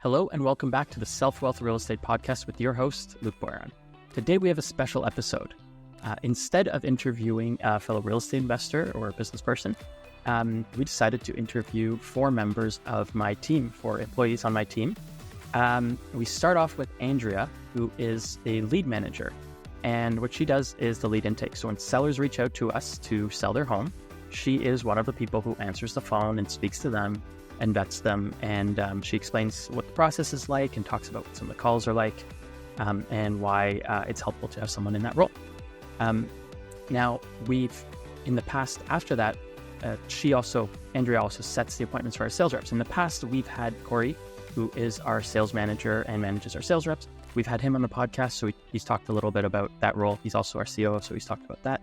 Hello and welcome back to the Self-Wealth Real Estate Podcast with your host, Luke Boyarin. Today we have a special episode. Instead of interviewing a fellow real estate investor or a business person, we decided to interview 4 members of my team, 4 employees on my team. We start off with Andrea, who is a lead manager. And what she does is the lead intake. So when sellers reach out to us to sell their home, she is one of the people who answers the phone and speaks to them and vets them. And she explains what the process is like and talks about what some of the calls are like and why it's helpful to have someone in that role. Now, in the past, after that, Andrea also sets the appointments for our sales reps. In the past, we've had Corey, who is our sales manager and manages our sales reps. We've had him on the podcast, so he's talked a little bit about that role. He's also our COO, so he's talked about that.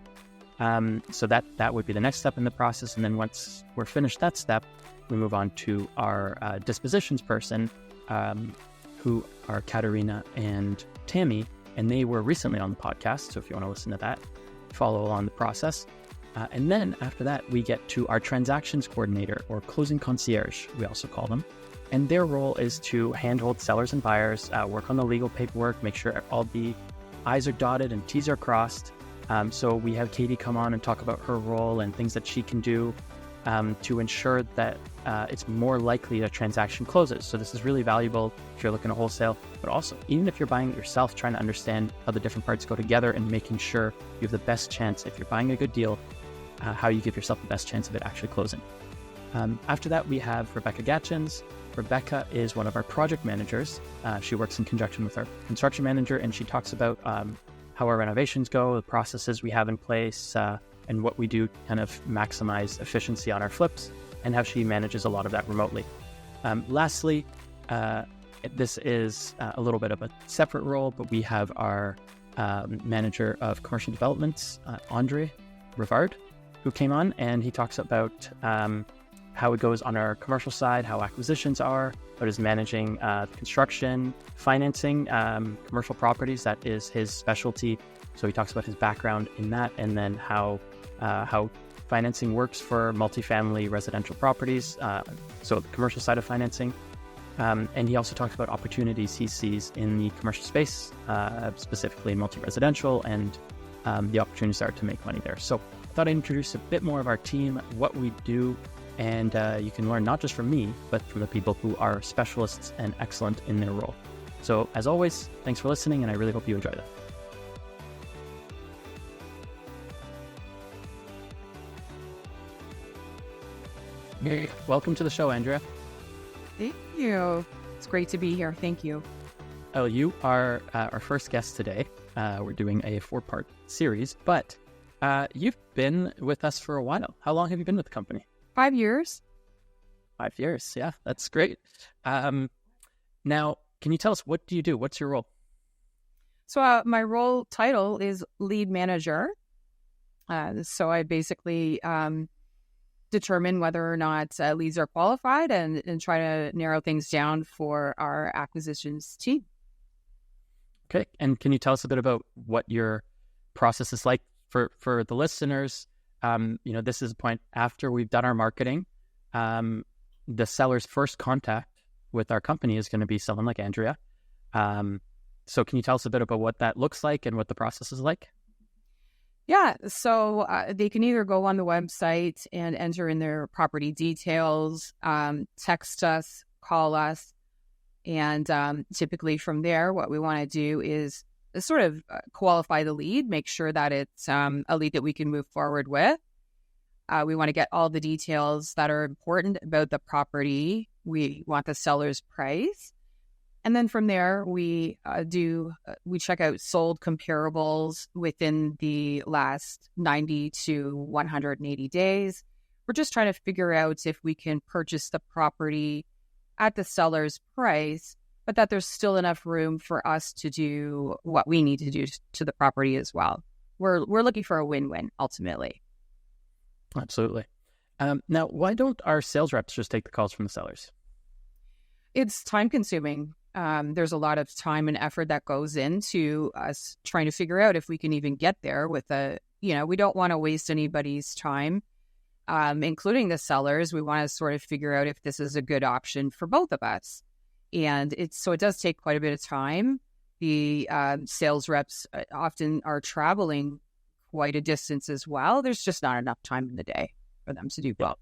So that would be the next step in the process. And then once we're finished that step, we move on to our dispositions person, who are Katerina and Tammy, and they were recently on the podcast. So if you want to listen to that, follow along the process. And then after that, we get to our transactions coordinator or closing concierge, we also call them. And their role is to handhold sellers and buyers, work on the legal paperwork, make sure all the I's are dotted and T's are crossed. So we have Katie come on and talk about her role and things that she can do to ensure that it's more likely a transaction closes. So this is really valuable if you're looking to wholesale, but also even if you're buying it yourself, trying to understand how the different parts go together and making sure you have the best chance, if you're buying a good deal, how you give yourself the best chance of it actually closing. After that, we have Rebecca Gatchins. Rebecca is one of our project managers. She works in conjunction with our construction manager, and she talks about how our renovations go, the processes we have in place, and what we do to kind of maximize efficiency on our flips, and how she manages a lot of that remotely. Lastly, this is a little bit of a separate role, but we have our manager of commercial developments, Andre Rivard, who came on, and he talks about how it goes on our commercial side, how acquisitions are, what is managing construction, financing, commercial properties. That is his specialty. So he talks about his background in that, and then how financing works for multifamily residential properties. So the commercial side of financing. And he also talks about opportunities he sees in the commercial space, specifically in multi-residential, and the opportunities are to make money there. So I thought I'd introduce a bit more of our team, what we do, and you can learn not just from me, but from the people who are specialists and excellent in their role. So as always, thanks for listening, and I really hope you enjoy that. Welcome to the show, Andrea. Thank you. It's great to be here. Thank you. Oh, you are our first guest today. We're doing a 4-part series, but you've been with us for a while. How long have you been with the company? 5 years. 5 years. Yeah, that's great. Now, can you tell us, what do you do? What's your role? So my role title is lead manager. So I basically determine whether or not leads are qualified and try to narrow things down for our acquisitions team. Okay. And can you tell us a bit about what your process is like for the listeners? This is a point after we've done our marketing. The seller's first contact with our company is going to be someone like Andrea. So can you tell us a bit about what that looks like and what the process is like? Yeah, so they can either go on the website and enter in their property details, text us, call us, and typically from there, what we want to do is sort of qualify the lead, make sure that it's a lead that we can move forward with. We want to get all the details that are important about the property. We want the seller's price. And then from there, we check out sold comparables within the last 90 to 180 days. We're just trying to figure out if we can purchase the property at the seller's price, but that there's still enough room for us to do what we need to do to the property as well. We're looking for a win-win ultimately. Absolutely. Now, why don't our sales reps just take the calls from the sellers? It's time consuming. There's a lot of time and effort that goes into us trying to figure out if we can even get there with we don't want to waste anybody's time, including the sellers. We want to sort of figure out if this is a good option for both of us. And it does take quite a bit of time. The sales reps often are traveling quite a distance as well. There's just not enough time in the day for them to do both.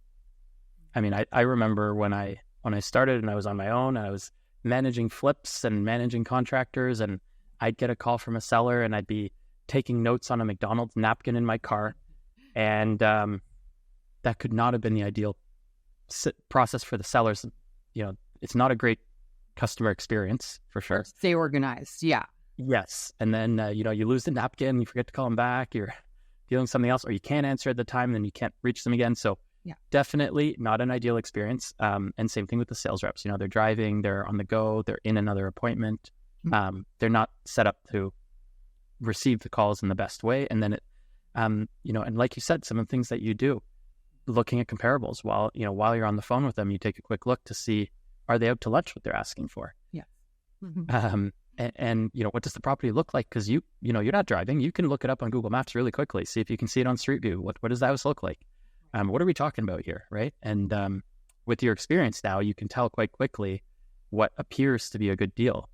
I mean, I remember when I started and I was on my own and I was managing flips and managing contractors, and I'd get a call from a seller and I'd be taking notes on a McDonald's napkin in my car. And that could not have been the ideal process for the sellers. You know, it's not a great customer experience for sure. Stay organized. Yeah. Yes. And then, you lose the napkin, you forget to call them back, you're dealing with something else, or you can't answer at the time, and then you can't reach them again. So yeah, definitely not an ideal experience. And same thing with the sales reps. They're driving, they're on the go, they're in another appointment. They're not set up to receive the calls in the best way. And then and like you said, some of the things that you do, looking at comparables while you're on the phone with them, you take a quick look to see, are they out to lunch what they're asking for? Yeah. And what does the property look like? Because you're not driving. You can look it up on Google Maps really quickly, see if you can see it on Street View. What does the house look like? What are we talking about here, right? And with your experience now, you can tell quite quickly what appears to be a good deal,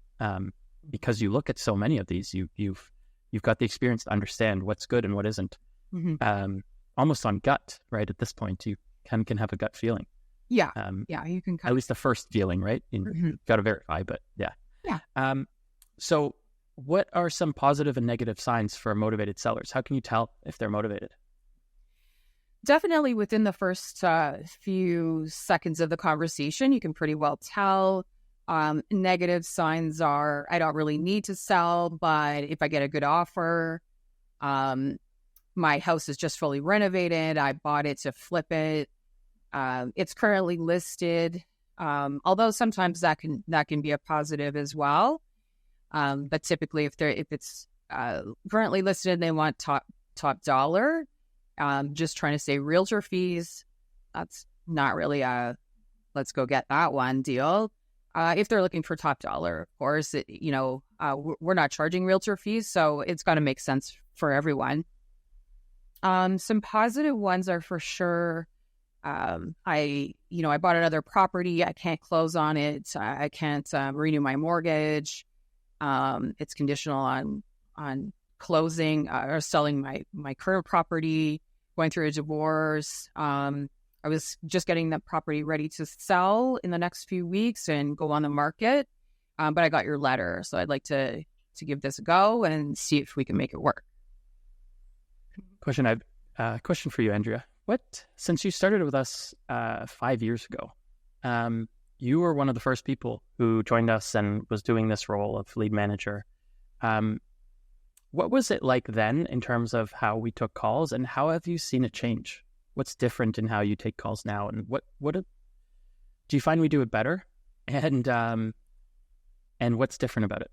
because you look at so many of these. You've got the experience to understand what's good and what isn't. Almost on gut, right? At this point, you can have a gut feeling. Yeah, you can at least the first feeling, right? You've got to verify, but yeah. So what are some positive and negative signs for motivated sellers? How can you tell if they're motivated? Definitely within the first few seconds of the conversation, you can pretty well tell. Negative signs are, I don't really need to sell, but if I get a good offer, my house is just fully renovated, I bought it to flip it, it's currently listed, although sometimes that can be a positive as well. But typically if it's currently listed and they want top dollar, just trying to say realtor fees, that's not really a let's go get that one deal. If they're looking for top dollar, of course, we're not charging realtor fees, so it's got to make sense for everyone. Some positive ones are for sure. I bought another property. I can't close on it. I can't renew my mortgage. It's conditional on closing or selling my current property, going through a divorce. I was just getting that property ready to sell in the next few weeks and go on the market. But I got your letter, so I'd like to give this a go and see if we can make it work. Question for you, Andrea. Since you started with us 5 years ago, you were one of the first people who joined us and was doing this role of lead manager. What was it like then in terms of how we took calls, and how have you seen it change? What's different in how you take calls now, and what do you find we do it better? And what's different about it?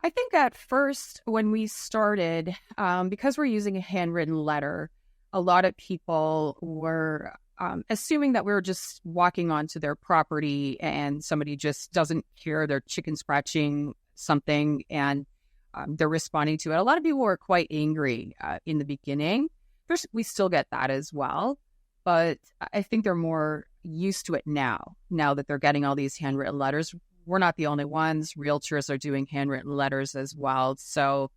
I think at first when we started, because we're using a handwritten letter, a lot of people were assuming that we were just walking onto their property and somebody just doesn't hear, they're chicken scratching something and they're responding to it. A lot of people were quite angry in the beginning. We still get that as well, but I think they're more used to it now that they're getting all these handwritten letters. We're not the only ones. Realtors are doing handwritten letters as well. So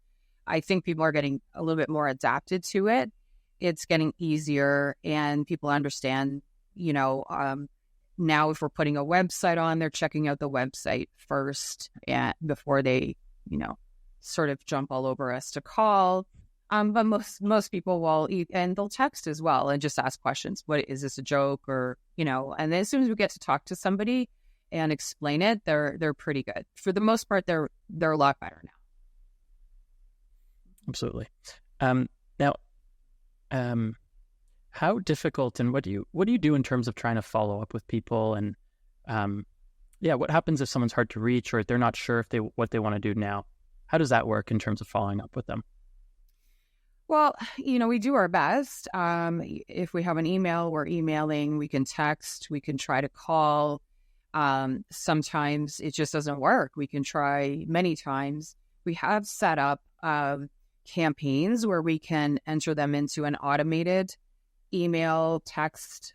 I think people are getting a little bit more adapted to it. It's getting easier and people understand, now if we're putting a website on, they're checking out the website first and before they, sort of jump all over us to call. But most people will eat and they'll text as well and just ask questions. What is this a joke or, and then as soon as we get to talk to somebody and explain it, they're pretty good. For the most part, they're a lot better now. Absolutely. Now, how difficult and what do you do in terms of trying to follow up with people? And what happens if someone's hard to reach or if they're not sure what they want to do now? How does that work in terms of following up with them? Well, we do our best. If we have an email, we're emailing, we can text, we can try to call. Sometimes it just doesn't work. We can try many times. We have set up campaigns where we can enter them into an automated email, text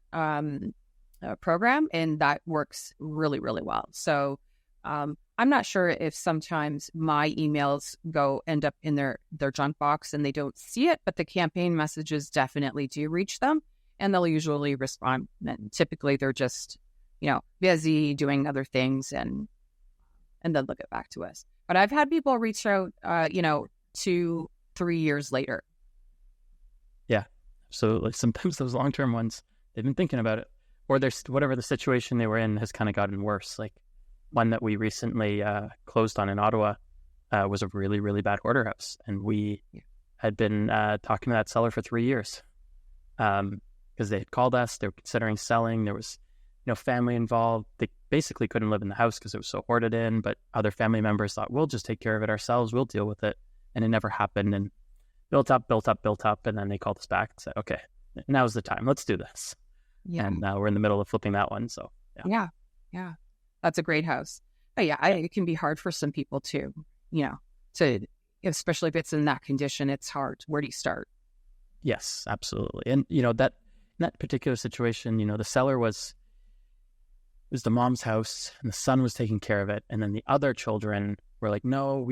program, and that works really, really well. So I'm not sure if sometimes my emails end up in their junk box and they don't see it, but the campaign messages definitely do reach them, and they'll usually respond. And typically they're just, busy doing other things, and then they'll get back to us. But I've had people reach out, 2-3 years later. Yeah, absolutely. Sometimes those long-term ones, they've been thinking about it, or there's whatever the situation they were in has kind of gotten worse. Like one that we recently closed on in Ottawa was a really, really bad hoarder house. And we had been talking to that seller for 3 years because they had called us. They were considering selling. There was family involved. They basically couldn't live in the house because it was so hoarded in, but other family members thought, we'll just take care of it ourselves. We'll deal with it. And it never happened, and built up. And then they called us back and said, okay, now's the time. Let's do this. Yeah. And we're in the middle of flipping that one. So yeah. That's a great house. But it can be hard for some people too, especially if it's in that condition, it's hard. Where do you start? Yes, absolutely. And, that in that particular situation, the seller was the mom's house and the son was taking care of it. And then the other children were like, no,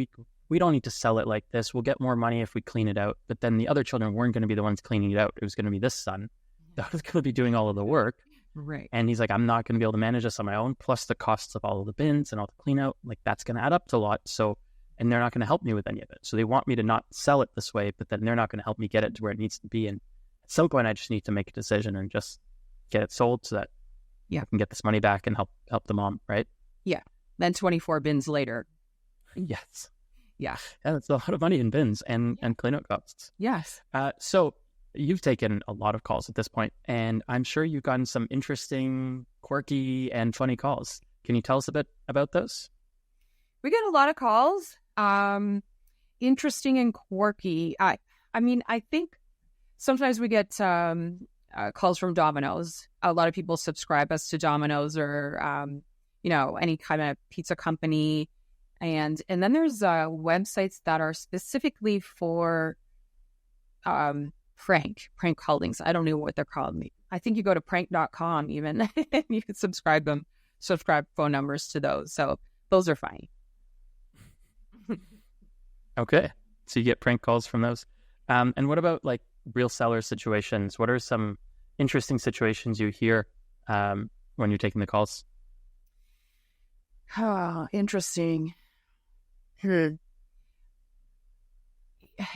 we don't need to sell it like this. We'll get more money if we clean it out. But then the other children weren't going to be the ones cleaning it out. It was going to be this son that was going to be doing all of the work. Right. And he's like, I'm not going to be able to manage this on my own. Plus the costs of all of the bins and all the clean out, like that's going to add up to a lot. So, and they're not going to help me with any of it. So they want me to not sell it this way, but then they're not going to help me get it to where it needs to be. And at some point I just need to make a decision and just get it sold so that I can get this money back and help the mom, right? Yeah. Then 24 bins later. Yes. Yeah. Yeah, that's a lot of money in bins and cleanup costs. Yes. So you've taken a lot of calls at this point, and I'm sure you've gotten some interesting, quirky, and funny calls. Can you tell us a bit about those? We get a lot of calls. Interesting and quirky. I think sometimes we get calls from Domino's. A lot of people subscribe us to Domino's or, any kind of pizza company. And then there's websites that are specifically for prank callings. I don't know what they're called. I think you go to prank.com even, and you can subscribe phone numbers to those. So those are funny. Okay. So you get prank calls from those. And what about like real seller situations? What are some interesting situations you hear when you're taking the calls? Oh, interesting.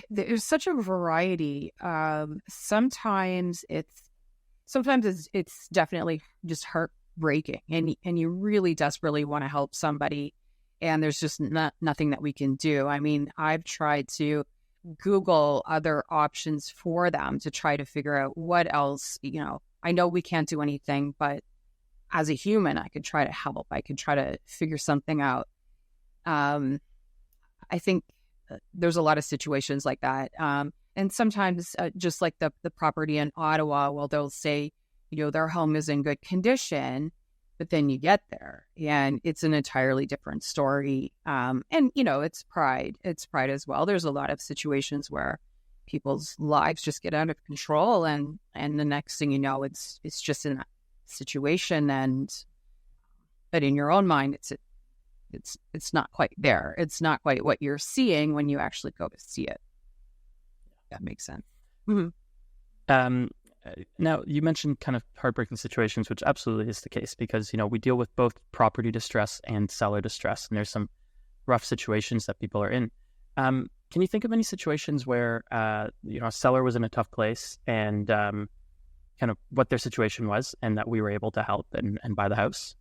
There's such a variety. Sometimes it's definitely just heartbreaking, and you really desperately want to help somebody, and there's just nothing that we can do. I mean, I've tried to Google other options for them to try to figure out what else. I know we can't do anything, but as a human, I could try to help. I could try to figure something out. I think there's a lot of situations like that. And sometimes just like the property in Ottawa, well, they'll say, their home is in good condition, but then you get there and it's an entirely different story. And, it's pride. It's pride as well. There's a lot of situations where people's lives just get out of control. And the next thing you know, it's just in that situation. But in your own mind, it's not quite there. It's not quite what you're seeing when you actually go to see it. That makes sense. Mm-hmm. Now, you mentioned kind of heartbreaking situations, which absolutely is the case because, we deal with both property distress and seller distress, and there's some rough situations that people are in. Can you think of any situations where, a seller was in a tough place and kind of what their situation was and that we were able to help and buy the house?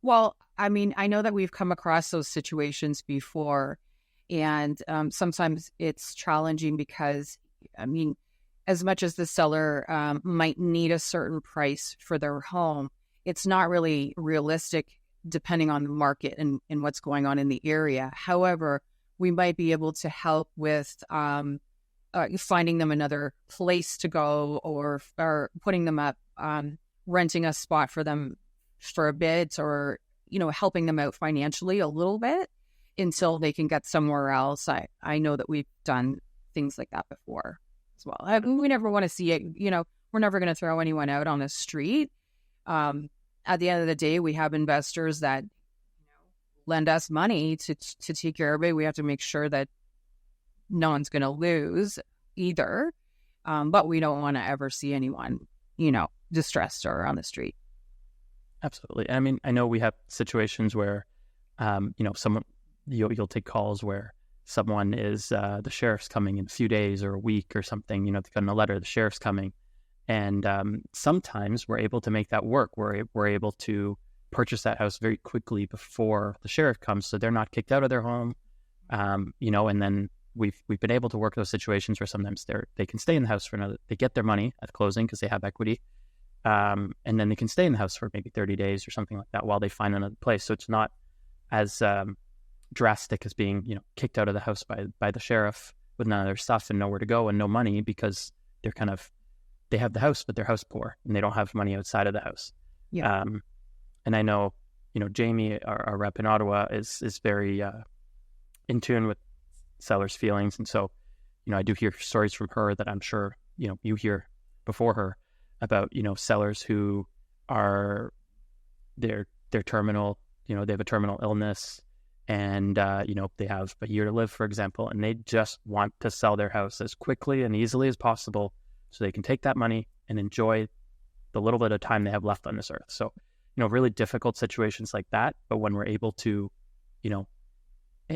Well, I know that we've come across those situations before, and sometimes it's challenging because, as much as the seller might need a certain price for their home, it's not really realistic depending on the market and what's going on in the area. However, we might be able to help with finding them another place to go or putting them up, renting a spot for them for a bit, or helping them out financially a little bit. until they can get somewhere else. I know that we've done things like that before as well. We never want to see it, we're never going to throw anyone out on the street. At the end of the day, we have investors that lend us money to take care of it. We have to make sure that no one's going to lose either. But we don't want to ever see anyone, distressed or on the street. Absolutely. I mean, I know we have situations where, someone, you'll take calls where someone is, the sheriff's coming in a few days or a week or something, they've gotten a letter, the sheriff's coming. And sometimes we're able to make that work. We're able to purchase that house very quickly before the sheriff comes, so they're not kicked out of their home. And then we've been able to work those situations where sometimes they can stay in the house they get their money at closing because they have equity. And then they can stay in the house for maybe 30 days or something like that while they find another place. So it's not as drastic as being, kicked out of the house by the sheriff with none of their stuff and nowhere to go and no money, because they have the house, but they're house poor and they don't have money outside of the house. Yeah. And I know, Jamie, our rep in Ottawa, is very in tune with sellers' feelings. And so, I do hear stories from her that I'm sure, you hear before her about, sellers who are, they're terminal, they have a terminal illness and, they have a year to live, for example, and they just want to sell their house as quickly and easily as possible so they can take that money and enjoy the little bit of time they have left on this earth. So, really difficult situations like that. But when we're able to,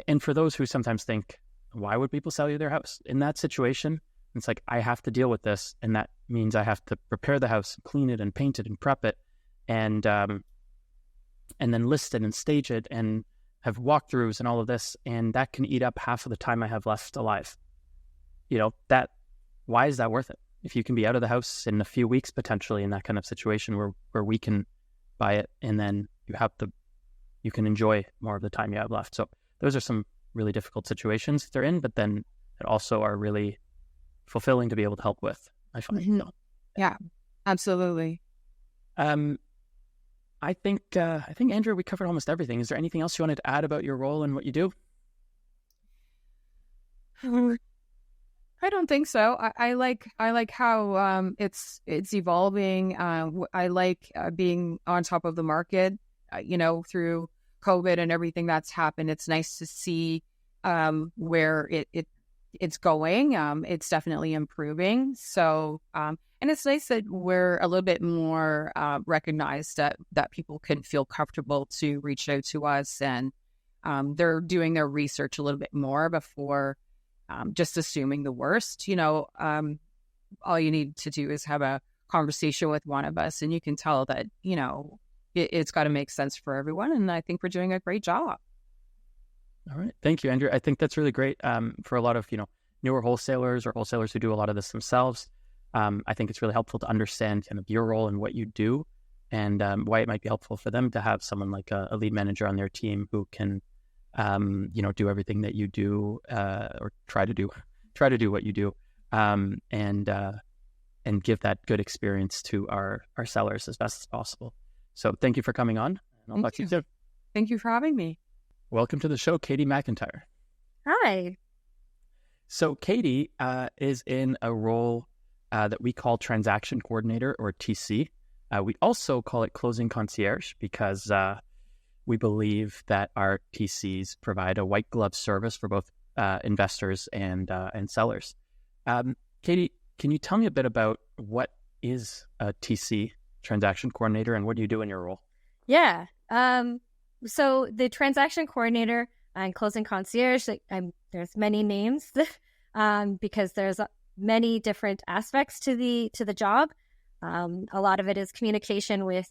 and for those who sometimes think, why would people sell you their house? In that situation, it's like, I have to deal with this. And that means I have to prepare the house, clean it and paint it and prep it and then list it and stage it and have walkthroughs and all of this. And that can eat up half of the time I have left alive. Why is that worth it? If you can be out of the house in a few weeks, potentially in that kind of situation where we can buy it and then you can enjoy more of the time you have left. So those are some really difficult situations they're in, but then it also are really fulfilling to be able to help with, I find. Mm-hmm. Yeah, absolutely. I think Andrew, we covered almost everything. Is there anything else you wanted to add about your role and what you do? I don't think so. I like how it's evolving. I like being on top of the market. Through COVID and everything that's happened, it's nice to see where it's going. It's definitely improving. So and it's nice that we're a little bit more recognized, that people can feel comfortable to reach out to us, and they're doing their research a little bit more before just assuming the worst. All you need to do is have a conversation with one of us and you can tell that, it's got to make sense for everyone. And I think we're doing a great job. All right. Thank you, Andrew. I think that's really great for a lot of, newer wholesalers or wholesalers who do a lot of this themselves. I think it's really helpful to understand kind of your role and what you do and why it might be helpful for them to have someone like a lead manager on their team who can do everything that you do, or try to do what you do, and give that good experience to our sellers as best as possible. So thank you for coming on. And I'll talk to you soon. Thank you for having me. Welcome to the show, Katie McIntyre. Hi. So Katie is in a role that we call transaction coordinator, or TC. We also call it closing concierge because we believe that our TCs provide a white glove service for both investors and sellers. Katie, can you tell me a bit about what is a TC, transaction coordinator, and what do you do in your role? Yeah. So the transaction coordinator and closing concierge, there's many names because there's many different aspects to the job. A lot of it is communication with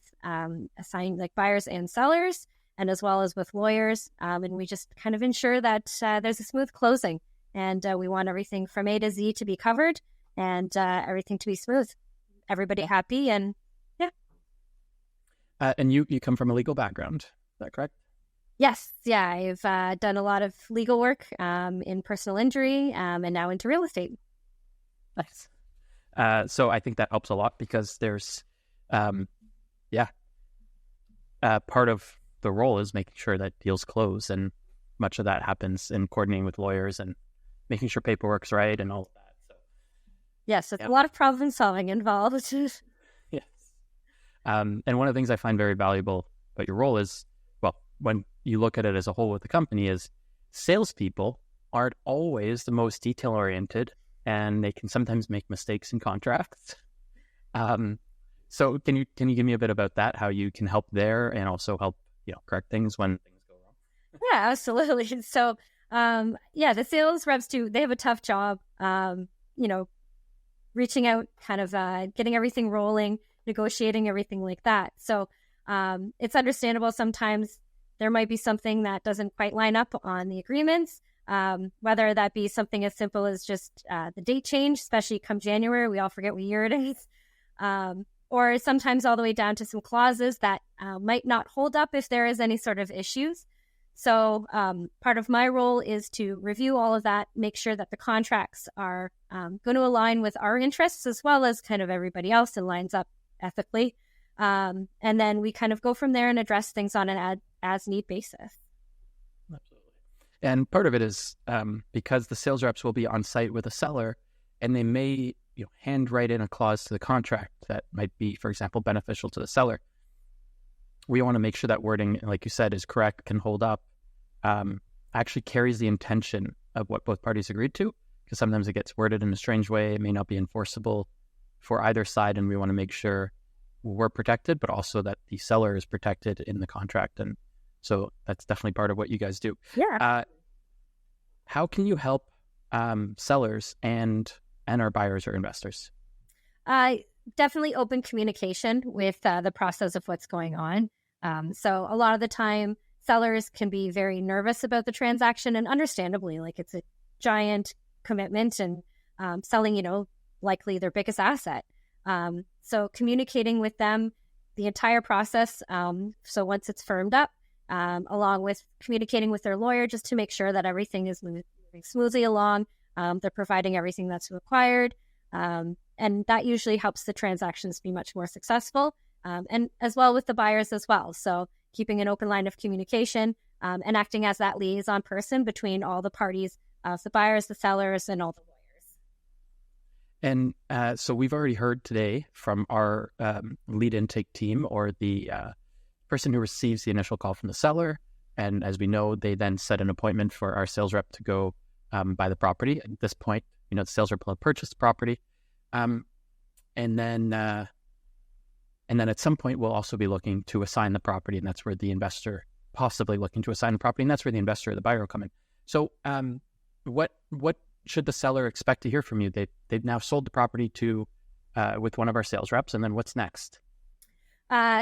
assigned buyers and sellers, and as well as with lawyers. And we just kind of ensure that there's a smooth closing. And we want everything from A to Z to be covered and everything to be smooth. Everybody happy, and yeah. And you come from a legal background, is that correct? Yes. Yeah. I've done a lot of legal work in personal injury and now into real estate. Nice. So I think that helps a lot because there's, part of the role is making sure that deals close. And much of that happens in coordinating with lawyers and making sure paperwork's right and all of that. So, yes, it's a lot of problem solving involved. yes. And one of the things I find very valuable about your role is, well, when you look at it as a whole with the company, is salespeople aren't always the most detail-oriented, and they can sometimes make mistakes in contracts. So can you give me a bit about that, how you can help there and also help, correct things when things go wrong? Yeah, absolutely. So, the sales reps they have a tough job, reaching out, kind of getting everything rolling, negotiating everything like that. So it's understandable sometimes there might be something that doesn't quite line up on the agreements, whether that be something as simple as just the date change, especially come January, we all forget what year it is, or sometimes all the way down to some clauses that might not hold up if there is any sort of issues. So part of my role is to review all of that, make sure that the contracts are going to align with our interests as well as kind of everybody else and lines up ethically. And then we kind of go from there and address things on an as-need basis. Absolutely. And part of it is because the sales reps will be on site with a seller, and they may handwrite in a clause to the contract that might be, for example, beneficial to the seller. We want to make sure that wording, like you said, is correct, can hold up, actually carries the intention of what both parties agreed to, because sometimes it gets worded in a strange way. It may not be enforceable for either side, and we want to make sure we're protected, but also that the seller is protected in the contract. And so that's definitely part of what you guys do. Yeah. How can you help sellers and our buyers or investors? Definitely open communication with the process of what's going on. So a lot of the time, sellers can be very nervous about the transaction, and understandably, like it's a giant commitment and selling, likely their biggest asset. So communicating with them the entire process. So once it's firmed up, along with communicating with their lawyer, just to make sure that everything is moving smoothly along. They're providing everything that's required. And that usually helps the transactions be much more successful. And as well with the buyers as well. So keeping an open line of communication and acting as that liaison person between all the parties, the buyers, the sellers, and all the lawyers. And so we've already heard today from our lead intake team, or the person who receives the initial call from the seller. And as we know, they then set an appointment for our sales rep to go buy the property. At this point, the sales rep will have purchased the property. And then at some point, we'll also be looking to assign the property, and that's where the investor, possibly looking to assign the property, and that's where the investor or the buyer will come in. So what should the seller expect to hear from you? They've now sold the property to with one of our sales reps, and then what's next?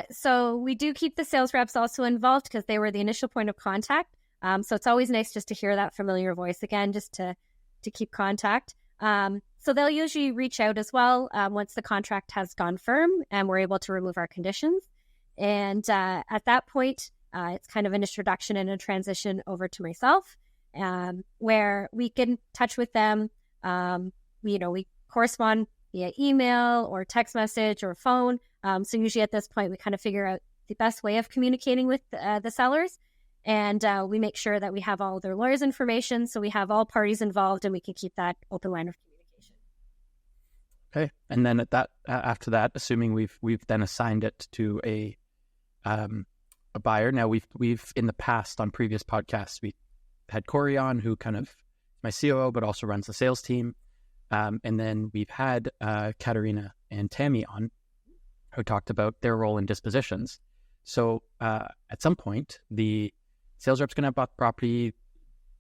So we do keep the sales reps also involved because they were the initial point of contact. So it's always nice just to hear that familiar voice again, just to keep contact. So they'll usually reach out as well once the contract has gone firm and we're able to remove our conditions. And at that point, it's kind of an introduction and a transition over to myself, where we get in touch with them. We correspond via email or text message or phone. So usually at this point, we kind of figure out the best way of communicating with the sellers. And we make sure that we have all their lawyers' information, so we have all parties involved, and we can keep that open line of communication. Okay, and then after that, assuming we've then assigned it to a buyer. Now we've in the past on previous podcasts we had Corey on, who kind of my COO, but also runs the sales team, and then we've had Katerina and Tammy on, who talked about their role in dispositions. So at some point, the sales rep's going to have bought the property,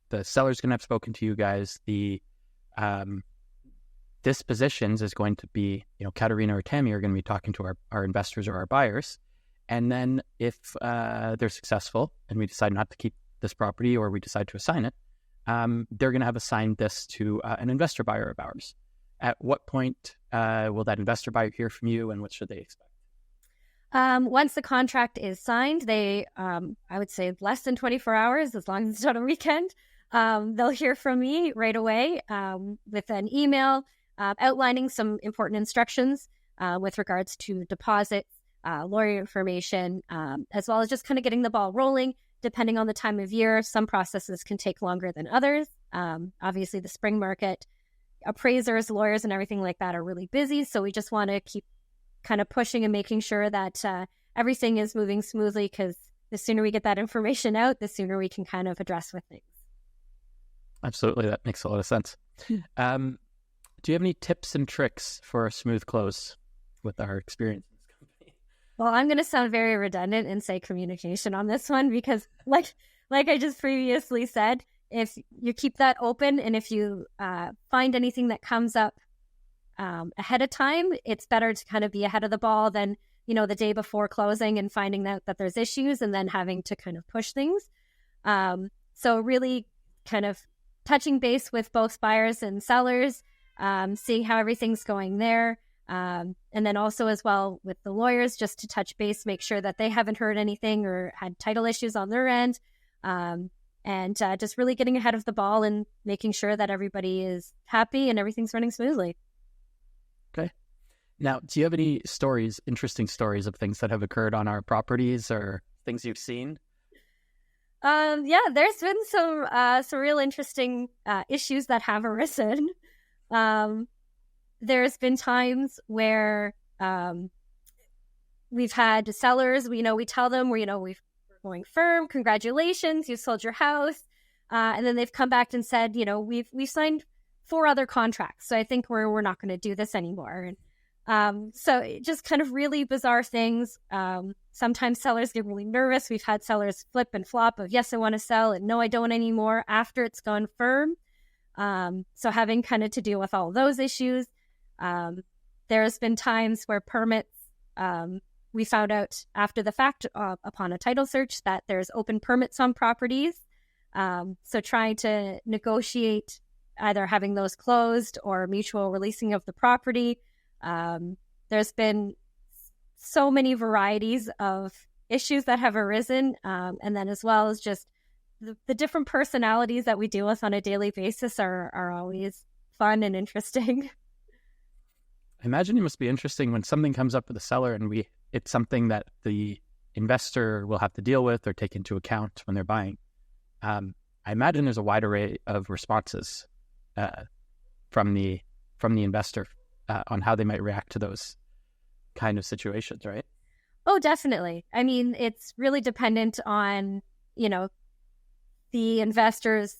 the seller's going to have spoken to you guys, the dispositions is going to be, Katerina or Tammy are going to be talking to our investors or our buyers. And then if they're successful and we decide not to keep this property, or we decide to assign it, they're going to have assigned this to an investor buyer of ours. At what point will that investor buyer hear from you, and what should they expect? Once the contract is signed, they, I would say less than 24 hours, as long as it's not a weekend, they'll hear from me right away with an email outlining some important instructions with regards to deposits, lawyer information, as well as just kind of getting the ball rolling, depending on the time of year, some processes can take longer than others. Obviously, the spring market, appraisers, lawyers, and everything like that are really busy. So we just want to keep kind of pushing and making sure that everything is moving smoothly, because the sooner we get that information out, the sooner we can kind of address with things. Absolutely. That makes a lot of sense. Do you have any tips and tricks for a smooth close with our experience in this company? Well, I'm going to sound very redundant and say communication on this one, because like I just previously said, if you keep that open and if you find anything that comes up ahead of time, it's better to kind of be ahead of the ball than, the day before closing and finding out that there's issues and then having to kind of push things. So really kind of touching base with both buyers and sellers, seeing how everything's going there. And then also as well with the lawyers, just to touch base, make sure that they haven't heard anything or had title issues on their end. And just really getting ahead of the ball and making sure that everybody is happy and everything's running smoothly. Okay. Now, do you have any interesting stories of things that have occurred on our properties or things you've seen? Yeah, there's been some real interesting issues that have arisen. There's been times where we've had sellers, we tell them we're going firm, congratulations, you sold your house. And then they've come back and said, we've signed 4 other contracts, so I think we're not going to do this anymore. And so just kind of really bizarre things. Sometimes sellers get really nervous. We've had sellers flip and flop of, yes, I want to sell, and no, I don't anymore after it's gone firm. So having kind of to deal with all those issues. There's been times where permits, we found out after the fact upon a title search that there's open permits on properties. So trying to negotiate either having those closed or mutual releasing of the property. There's been so many varieties of issues that have arisen. And then as well as just the different personalities that we deal with on a daily basis are always fun and interesting. I imagine it must be interesting when something comes up with the seller and it's something that the investor will have to deal with or take into account when they're buying. I imagine there's a wide array of responses from the investor on how they might react to those kind of situations, right? Oh, definitely. I mean, it's really dependent on, the investor's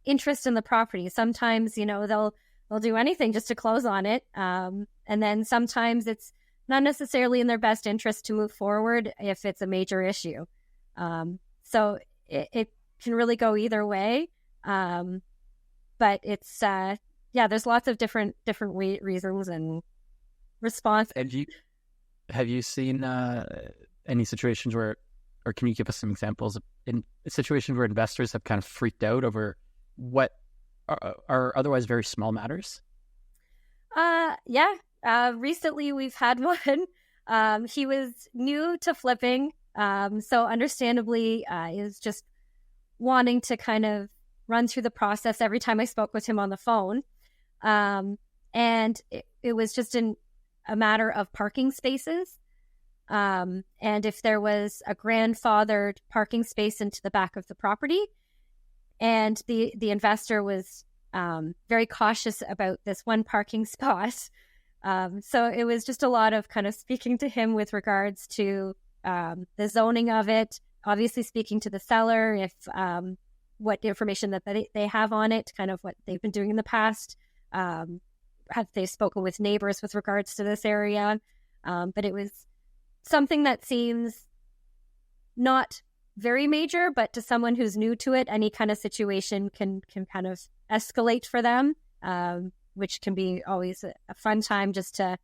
interest in the property. Sometimes, they'll do anything just to close on it. And then sometimes it's not necessarily in their best interest to move forward if it's a major issue. So it can really go either way. But it's, there's lots of different reasons and response. And have you seen any situations where, or can you give us some examples of in situations where investors have kind of freaked out over what are otherwise very small matters? Recently we've had one. He was new to flipping, so understandably is just wanting to kind of run through the process every time I spoke with him on the phone. And it was just a matter of parking spaces. And if there was a grandfathered parking space into the back of the property, and the investor was very cautious about this one parking spot. So it was just a lot of kind of speaking to him with regards to the zoning of it, obviously speaking to the seller, if what information that they have on it, kind of what they've been doing in the past. Have they spoken with neighbors with regards to this area? But it was something that seems not very major, but to someone who's new to it, any kind of situation can kind of escalate for them, which can be always a fun time just to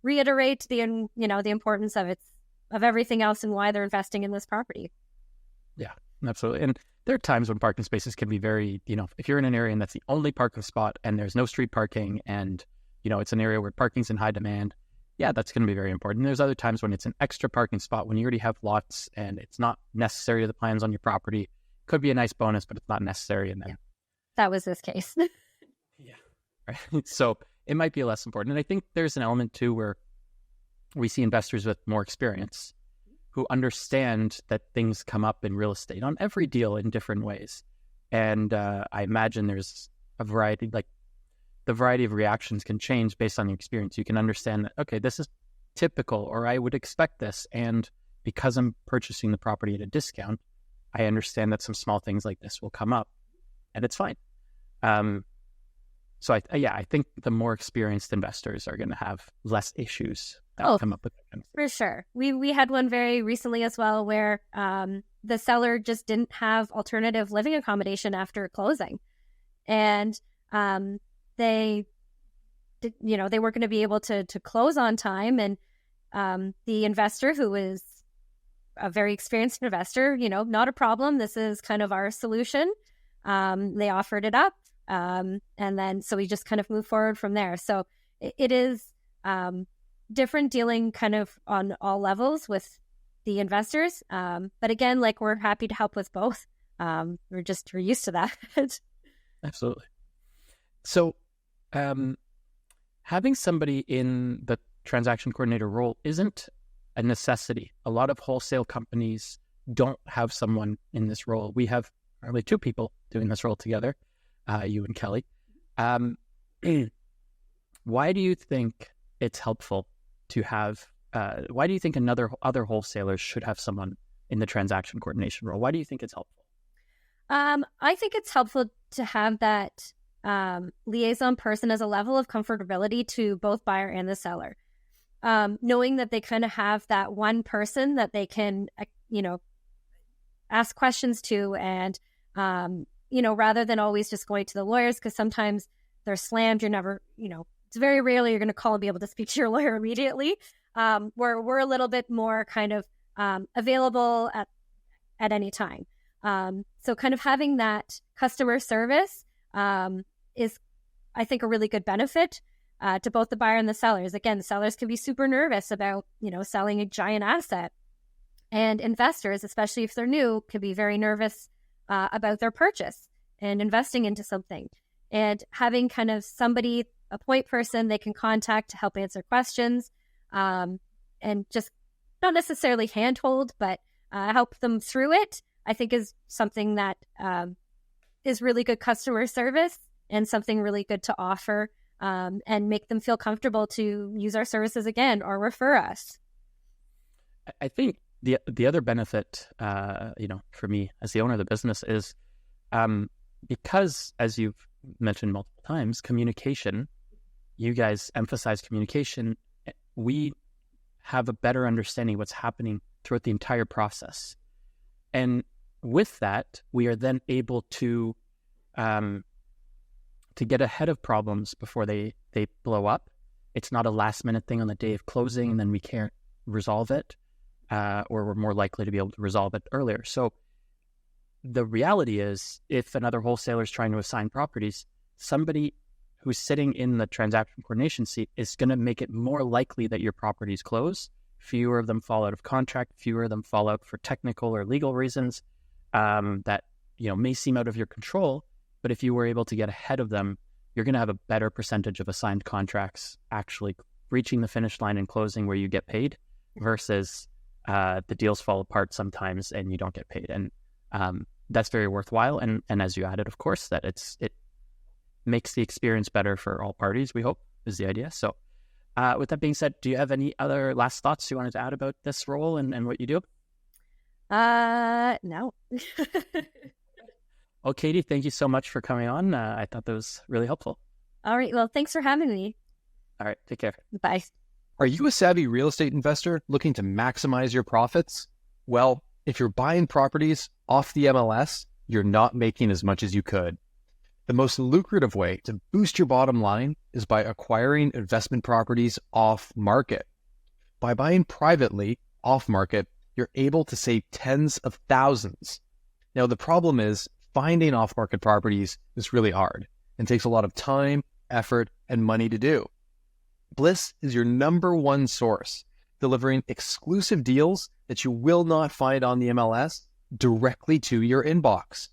reiterate the importance of everything else and why they're investing in this property. Yeah, absolutely. And there are times when parking spaces can be very, if you're in an area and that's the only parking spot and there's no street parking and, it's an area where parking's in high demand, yeah, that's going to be very important. There's other times when it's an extra parking spot when you already have lots and it's not necessary to the plans on your property. Could be a nice bonus, but it's not necessary in them. Yeah. That was this case. Yeah. Right. So it might be less important. And I think there's an element too where we see investors with more experience who understand that things come up in real estate on every deal in different ways. And I imagine there's a variety, like the variety of reactions can change based on the experience. You can understand that, okay, this is typical, or I would expect this. And because I'm purchasing the property at a discount, I understand that some small things like this will come up, and it's fine. So I think the more experienced investors are going to have less issues that come up with that kind of thing. For sure. We had one very recently as well where the seller just didn't have alternative living accommodation after closing, and they weren't going to be able to close on time, and the investor, who was a very experienced investor, not a problem. This is kind of our solution. They offered it up. And then, so we just kind of move forward from there. So it is different dealing kind of on all levels with the investors. But again, like, we're happy to help with both. We're used to that. Absolutely. So having somebody in the transaction coordinator role isn't a necessity. A lot of wholesale companies don't have someone in this role. We have probably two people doing this role together, you and Kelly. Why do you think it's helpful to have, why do you think other wholesalers should have someone in the transaction coordination role? Why do you think it's helpful? I think it's helpful to have that liaison person as a level of comfortability to both buyer and the seller. Knowing that they kind of have that one person that they can, ask questions to, and, rather than always just going to the lawyers, because sometimes they're slammed. You're never, it's very rarely you're going to call and be able to speak to your lawyer immediately. Where we're a little bit more kind of available at any time. So kind of having that customer service is, I think, a really good benefit to both the buyer and the sellers. Again, the sellers can be super nervous about, selling a giant asset. And investors, especially if they're new, can be very nervous about their purchase and investing into something. And having kind of somebody, a point person they can contact to help answer questions, and just not necessarily handhold, but help them through it, I think is something that is really good customer service and something really good to offer, and make them feel comfortable to use our services again or refer us. I think the other benefit, for me as the owner of the business is because, as you've mentioned multiple times, communication, you guys emphasize communication. We have a better understanding of what's happening throughout the entire process. And with that, we are then able to get ahead of problems before they blow up. It's not a last minute thing on the day of closing and then we can't resolve it, or we're more likely to be able to resolve it earlier. So the reality is, if another wholesaler is trying to assign properties, somebody who's sitting in the transaction coordination seat is going to make it more likely that your properties close. Fewer of them fall out of contract, fewer of them fall out for technical or legal reasons that may seem out of your control. But if you were able to get ahead of them, you're going to have a better percentage of assigned contracts actually reaching the finish line and closing where you get paid, versus the deals fall apart sometimes and you don't get paid. And that's very worthwhile. And as you added, of course, that it makes the experience better for all parties, we hope, is the idea. So with that being said, do you have any other last thoughts you wanted to add about this role and what you do? No. Well, Katie, thank you so much for coming on. I thought that was really helpful. All right. Well, thanks for having me. All right. Take care. Bye. Are you a savvy real estate investor looking to maximize your profits? Well, if you're buying properties off the MLS, you're not making as much as you could. The most lucrative way to boost your bottom line is by acquiring investment properties off market. By buying privately off market, you're able to save tens of thousands. Now, the problem is finding off market properties is really hard and takes a lot of time, effort, and money to do. Bliss is your number one source, delivering exclusive deals that you will not find on the MLS directly to your inbox.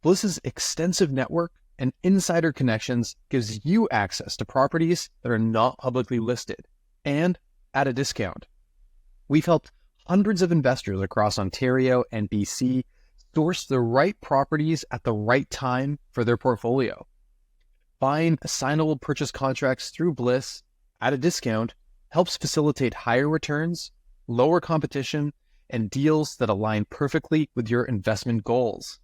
Bliss's extensive network and insider connections gives you access to properties that are not publicly listed and at a discount. We've helped hundreds of investors across Ontario and BC source the right properties at the right time for their portfolio. Buying assignable purchase contracts through Bliss at a discount helps facilitate higher returns, lower competition, and deals that align perfectly with your investment goals.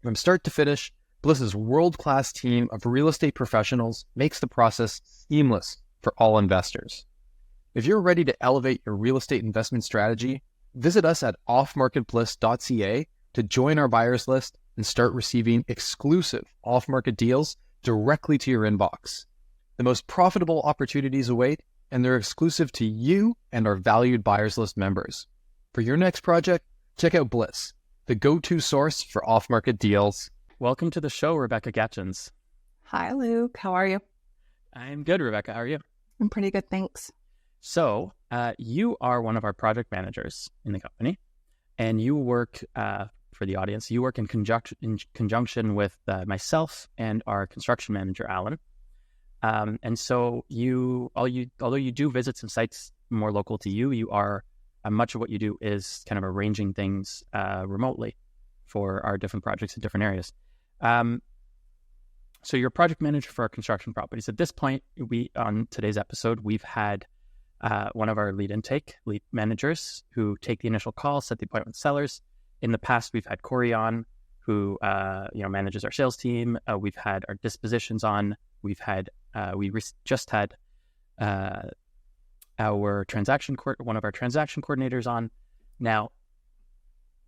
From start to finish, Bliss's world-class team of real estate professionals makes the process seamless for all investors. If you're ready to elevate your real estate investment strategy, visit us at offmarketbliss.ca to join our buyers list and start receiving exclusive off-market deals directly to your inbox. The most profitable opportunities await, and they're exclusive to you and our valued buyers list members. For your next project, check out Bliss, the go-to source for off-market deals. Welcome to the show, Rebecca Gatchins. Hi, Luke. How are you? I'm good, Rebecca. How are you? I'm pretty good, thanks. So, you are one of our project managers in the company, and you work, for the audience, you work in conjunction with myself and our construction manager, Alan. And so although you do visit some sites more local to you, you are, much of what you do is kind of arranging things remotely for our different projects in different areas. So you're a project manager for our construction properties. At this point, on today's episode, we've had one of our lead managers who take the initial call, set the appointment with sellers. In the past, we've had Corey on, who manages our sales team. We've had our dispositions on. We've had just had one of our transaction coordinators on. Now,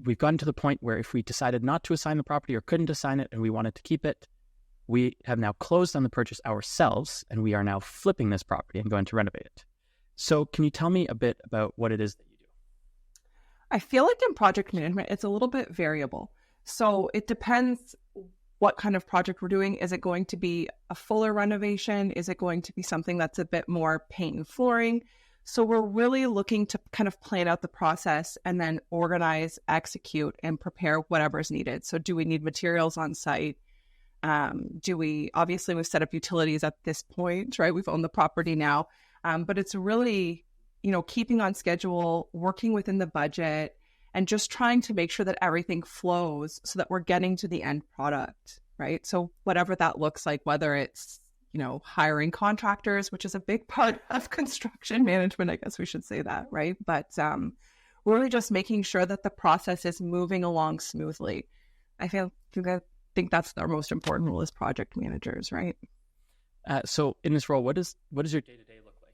we've gotten to the point where if we decided not to assign the property or couldn't assign it and we wanted to keep it, we have now closed on the purchase ourselves, and we are now flipping this property and going to renovate it. So can you tell me a bit about what it is that you do? I feel like in project management, it's a little bit variable. So it depends what kind of project we're doing. Is it going to be a fuller renovation? Is it going to be something that's a bit more paint and flooring? So we're really looking to kind of plan out the process and then organize, execute, and prepare whatever is needed. So do we need materials on site? Obviously we've set up utilities at this point, right? We've owned the property now, but it's really, keeping on schedule, working within the budget, and just trying to make sure that everything flows so that we're getting to the end product, right? So whatever that looks like, whether it's, hiring contractors, which is a big part of construction management, I guess we should say that, right? But really just making sure that the process is moving along smoothly. I think that's our most important role as project managers, right? So in this role, what does your day-to-day look like?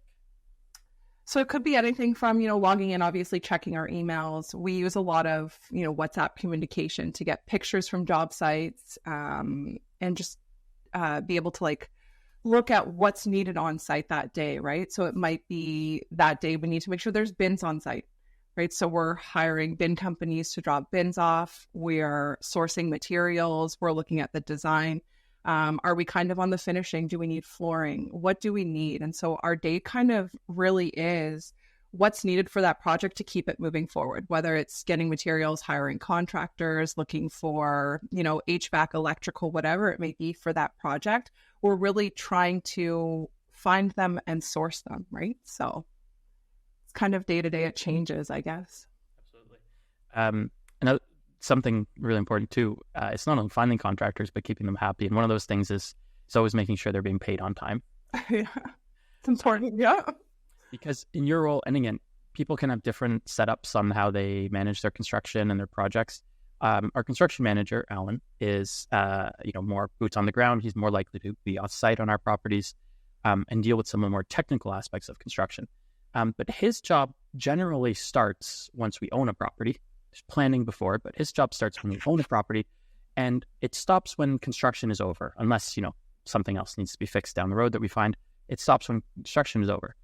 So it could be anything from, logging in, obviously checking our emails. We use a lot of, WhatsApp communication to get pictures from job sites, and just be able to look at what's needed on site that day, right? So it might be that day we need to make sure there's bins on site, right? So we're hiring bin companies to drop bins off. We are sourcing materials. We're looking at the design. Are we kind of on the finishing? Do we need flooring? What do we need? And so our day kind of really is what's needed for that project to keep it moving forward, whether it's getting materials, hiring contractors, looking for, HVAC, electrical, whatever it may be for that project. We're really trying to find them and source them, right? So it's kind of day to day, it changes, I guess. Absolutely. And something really important too, it's not only finding contractors, but keeping them happy. And one of those things is always making sure they're being paid on time. Yeah, it's important. Yeah. Because in your role, and again, people can have different setups on how they manage their construction and their projects. Our construction manager, Alan, is more boots on the ground. He's more likely to be on site on our properties and deal with some of the more technical aspects of construction. But his job generally starts once we own a property. There's planning before, but his job starts when we own a property, and it stops when construction is over, unless something else needs to be fixed down the road that we find. It stops when construction is over.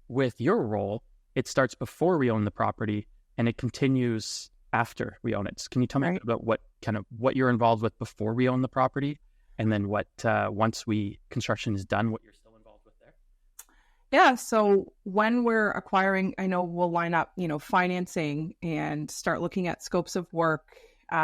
With your role, it starts before we own the property and it continues after we own it. So can you tell me about what you're involved with before we own the property, and then what once construction is done, what you're still involved with there? Yeah. So when we're acquiring, I know we'll line up, financing and start looking at scopes of work, the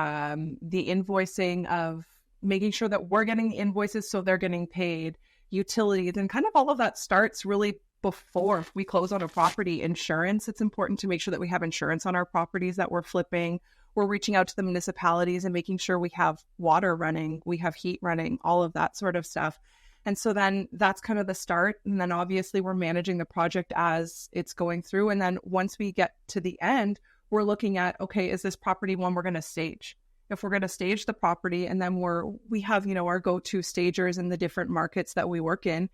invoicing of making sure that we're getting the invoices so they're getting paid, utilities, and kind of all of that starts really before we close on a property. Insurance, it's important to make sure that we have insurance on our properties that we're flipping. We're reaching out to the municipalities and making sure we have water running, we have heat running, all of that sort of stuff. And so then that's kind of the start. And then obviously we're managing the project as it's going through. And then once we get to the end, we're looking at, okay, is this property one we're going to stage? If we're going to stage the property, and then we have, our go-to stagers in the different markets that we work in.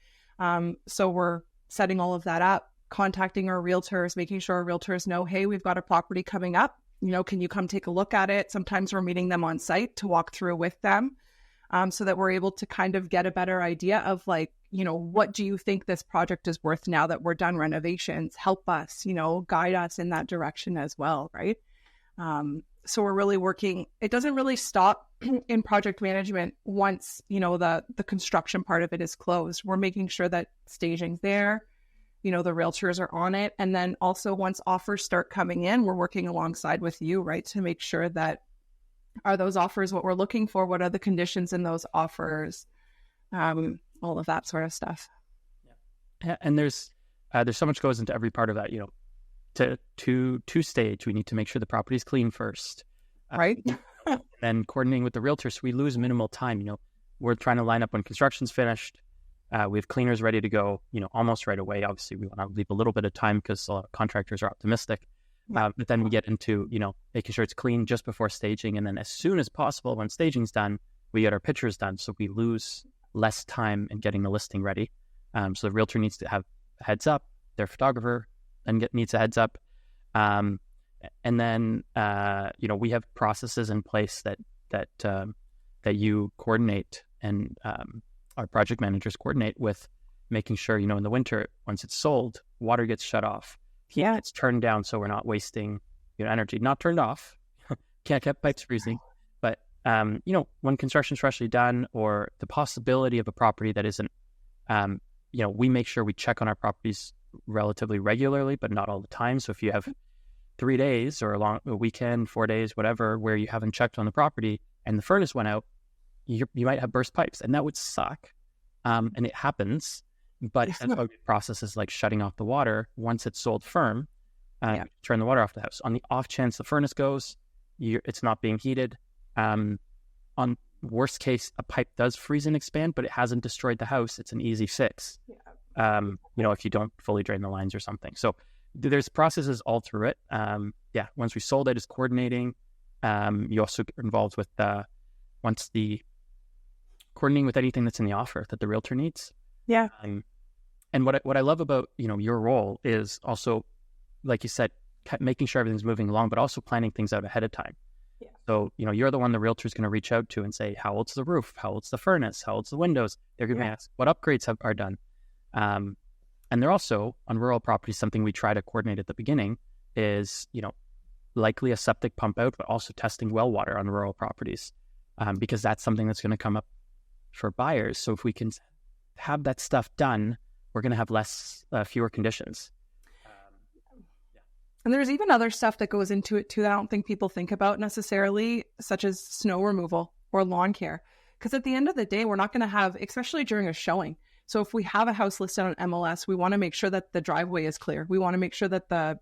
So we're setting all of that up, contacting our realtors, making sure our realtors know, hey, we've got a property coming up. Can you come take a look at it? Sometimes we're meeting them on site to walk through with them. So that we're able to kind of get a better idea of what do you think this project is worth now that we're done renovations? Help us, guide us in that direction as well, right? So we're really working. It doesn't really stop in project management once, the construction part of it is closed. We're making sure that staging's there, the realtors are on it. And then also once offers start coming in, we're working alongside with you, right, to make sure that are those offers what we're looking for? What are the conditions in those offers? All of that sort of stuff. Yeah. And there's so much goes into every part of that. To stage, we need to make sure the property is clean first, right? And coordinating with the realtor, so we lose minimal time. We're trying to line up when construction's finished. We have cleaners ready to go. Almost right away. Obviously, we want to leave a little bit of time because a lot of contractors are optimistic. But then we get into, making sure it's clean just before staging. And then as soon as possible, when staging's done, we get our pictures done. So we lose less time in getting the listing ready. So the realtor needs to have a heads up. Their photographer then needs a heads up. And then, we have processes in place that you coordinate and our project managers coordinate with, making sure, in the winter, once it's sold, water gets shut off. Yeah, it's turned down so we're not wasting energy. Not turned off. Can't keep pipes freezing. But when construction's freshly done, or the possibility of a property that isn't, we make sure we check on our properties relatively regularly, but not all the time. So if you have 3 days or a weekend, 4 days, whatever, where you haven't checked on the property and the furnace went out, you might have burst pipes, and that would suck. And it happens. But that's why processes like shutting off the water once it's sold firm, turn the water off the house. On the off chance the furnace goes, it's not being heated. On worst case, a pipe does freeze and expand, but it hasn't destroyed the house. It's an easy fix. If you don't fully drain the lines or something. So there's processes all through it. Once we sold it, is coordinating. You also get involved with coordinating with anything that's in the offer that the realtor needs. Yeah. And what I love about, your role is also, like you said, making sure everything's moving along, but also planning things out ahead of time. Yeah. So, you're the one the realtor's going to reach out to and say, how old's the roof? How old's the furnace? How old's the windows? They're going to ask what upgrades are done. And they're also, on rural properties, something we try to coordinate at the beginning is, likely a septic pump out, but also testing well water on rural properties, because that's something that's going to come up for buyers. So if we can have that stuff done, we're going to have fewer conditions. And there's even other stuff that goes into it too that I don't think people think about necessarily, such as snow removal or lawn care. Because at the end of the day, we're not going to have, especially during a showing. So if we have a house listed on MLS, we want to make sure that the driveway is clear. We want to make sure that the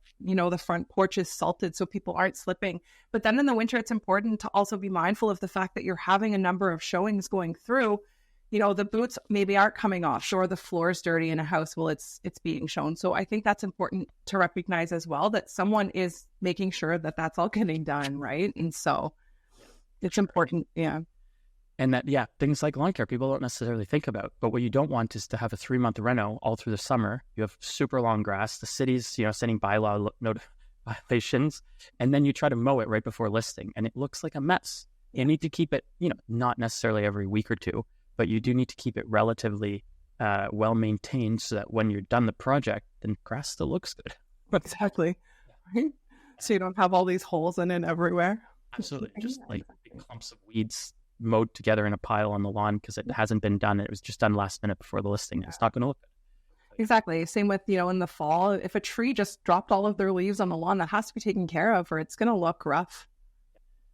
front porch is salted so people aren't slipping. But then in the winter, it's important to also be mindful of the fact that you're having a number of showings going through. The boots maybe aren't coming off, or the floor is dirty in a house while it's being shown. So I think that's important to recognize as well, that someone is making sure that that's all getting done, right? And so it's important, yeah. And that, things like lawn care, people don't necessarily think about. But what you don't want is to have a 3-month reno all through the summer. You have super long grass. The city's, sending bylaw violations, and then you try to mow it right before listing, and it looks like a mess. You need to keep it, not necessarily every week or two, but you do need to keep it relatively well maintained so that when you're done the project, then grass still looks good. Exactly. Right? So you don't have all these holes in it everywhere. Absolutely. Just like big clumps of weeds mowed together in a pile on the lawn because it hasn't been done. It was just done last minute before the listing. It's not going to look good. Exactly. Same with, in the fall, if a tree just dropped all of their leaves on the lawn, that has to be taken care of, or it's going to look rough.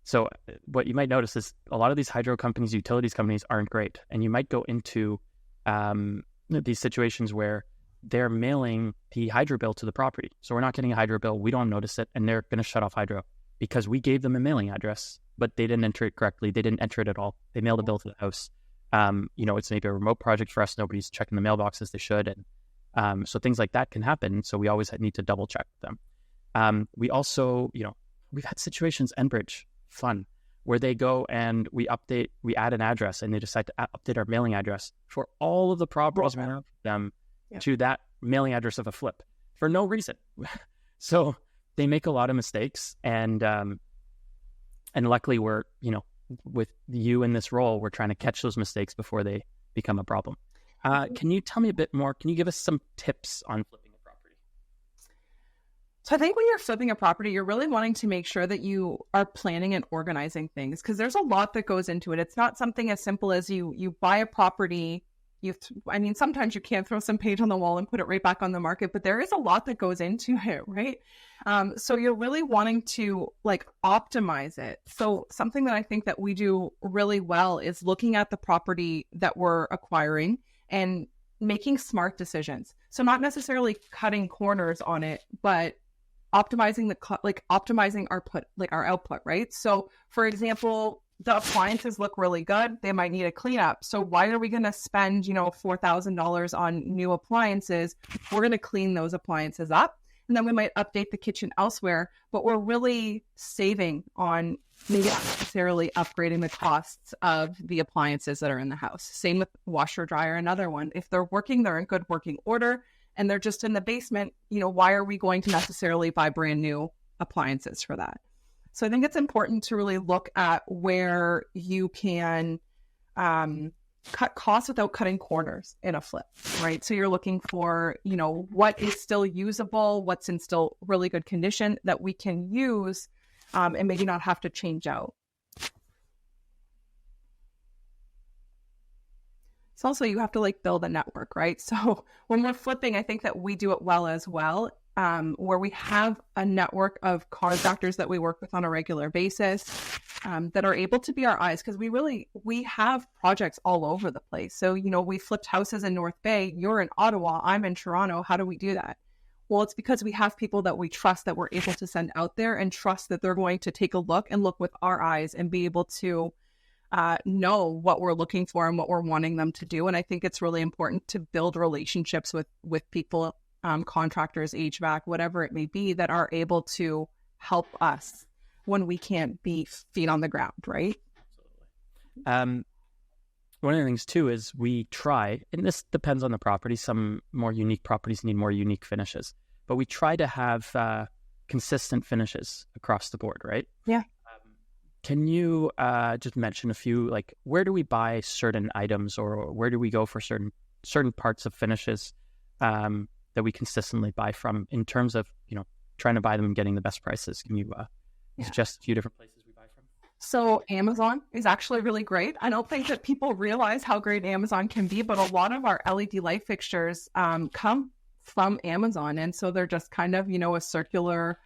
So what you might notice is a lot of these hydro companies, utilities companies aren't great. And you might go into these situations where they're mailing the hydro bill to the property. So we're not getting a hydro bill. We don't notice it, and they're going to shut off hydro because we gave them a mailing address, but they didn't enter it correctly. They didn't enter it at all. They mailed a bill to the house. It's maybe a remote project for us. Nobody's checking the mailboxes they should. And so things like that can happen. So we always need to double check them. We also, we've had situations, Enbridge, fun, where they go and we add an address, and they decide to update our mailing address for all of the properties we have them to that mailing address of a flip for no reason. So they make a lot of mistakes, and luckily we're, with you in this role, we're trying to catch those mistakes before they become a problem. Can you tell me a bit more? Can you give us some tips on flipping a property? So I think when you're flipping a property, you're really wanting to make sure that you are planning and organizing things, because there's a lot that goes into it. It's not something as simple as you buy a property. Sometimes you can't throw some paint on the wall and put it right back on the market, but there is a lot that goes into it, right? So you're really wanting to optimize it. So something that I think that we do really well is looking at the property that we're acquiring and making smart decisions. So not necessarily cutting corners on it, but optimizing optimizing our output, right? So for example, the appliances look really good. They might need a cleanup. So why are we going to spend, $4,000 on new appliances? We're going to clean those appliances up, and then we might update the kitchen elsewhere, but we're really saving on maybe not necessarily upgrading the costs of the appliances that are in the house. Same with washer, dryer, another one. If they're working, they're in good working order, and they're just in the basement, why are we going to necessarily buy brand new appliances for that? So I think it's important to really look at where you can cut costs without cutting corners in a flip, right? So you're looking for, what is still usable, what's in still really good condition that we can use and maybe not have to change out. So also you have to build a network, right? So when we're flipping, I think that we do it well as well. Where we have a network of contractors that we work with on a regular basis that are able to be our eyes, because we have projects all over the place. So, we flipped houses in North Bay. You're in Ottawa. I'm in Toronto. How do we do that? Well, it's because we have people that we trust that we're able to send out there and trust that they're going to take a look and look with our eyes and be able to know what we're looking for and what we're wanting them to do. And I think it's really important to build relationships with people, contractors, HVAC, whatever it may be, that are able to help us when we can't be feet on the ground, right? Absolutely. One of the things too is we try, and this depends on the property. Some more unique properties need more unique finishes, but we try to have consistent finishes across the board, right? Yeah. Can you just mention a few, where do we buy certain items, or where do we go for certain parts of finishes that we consistently buy from, in terms of, trying to buy them and getting the best prices? Can you suggest a few different places we buy from? So Amazon is actually really great. I don't think that people realize how great Amazon can be, but a lot of our LED light fixtures come from Amazon. And so they're just kind of, a circular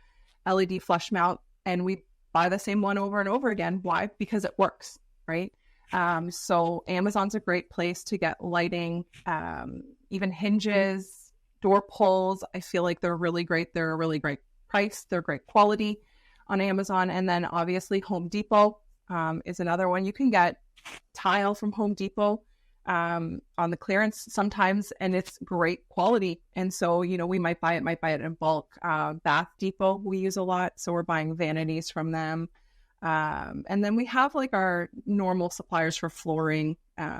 LED flush mount, and we buy the same one over and over again. Why? Because it works, right? So Amazon's a great place to get lighting, even hinges, door pulls. I feel like they're really great. They're a really great price. They're great quality on Amazon. And then obviously Home Depot is another one. You can get tile from Home Depot on the clearance sometimes, and it's great quality. And so, we might buy it in bulk. Bath Depot we use a lot, so we're buying vanities from them. And then we have our normal suppliers for flooring.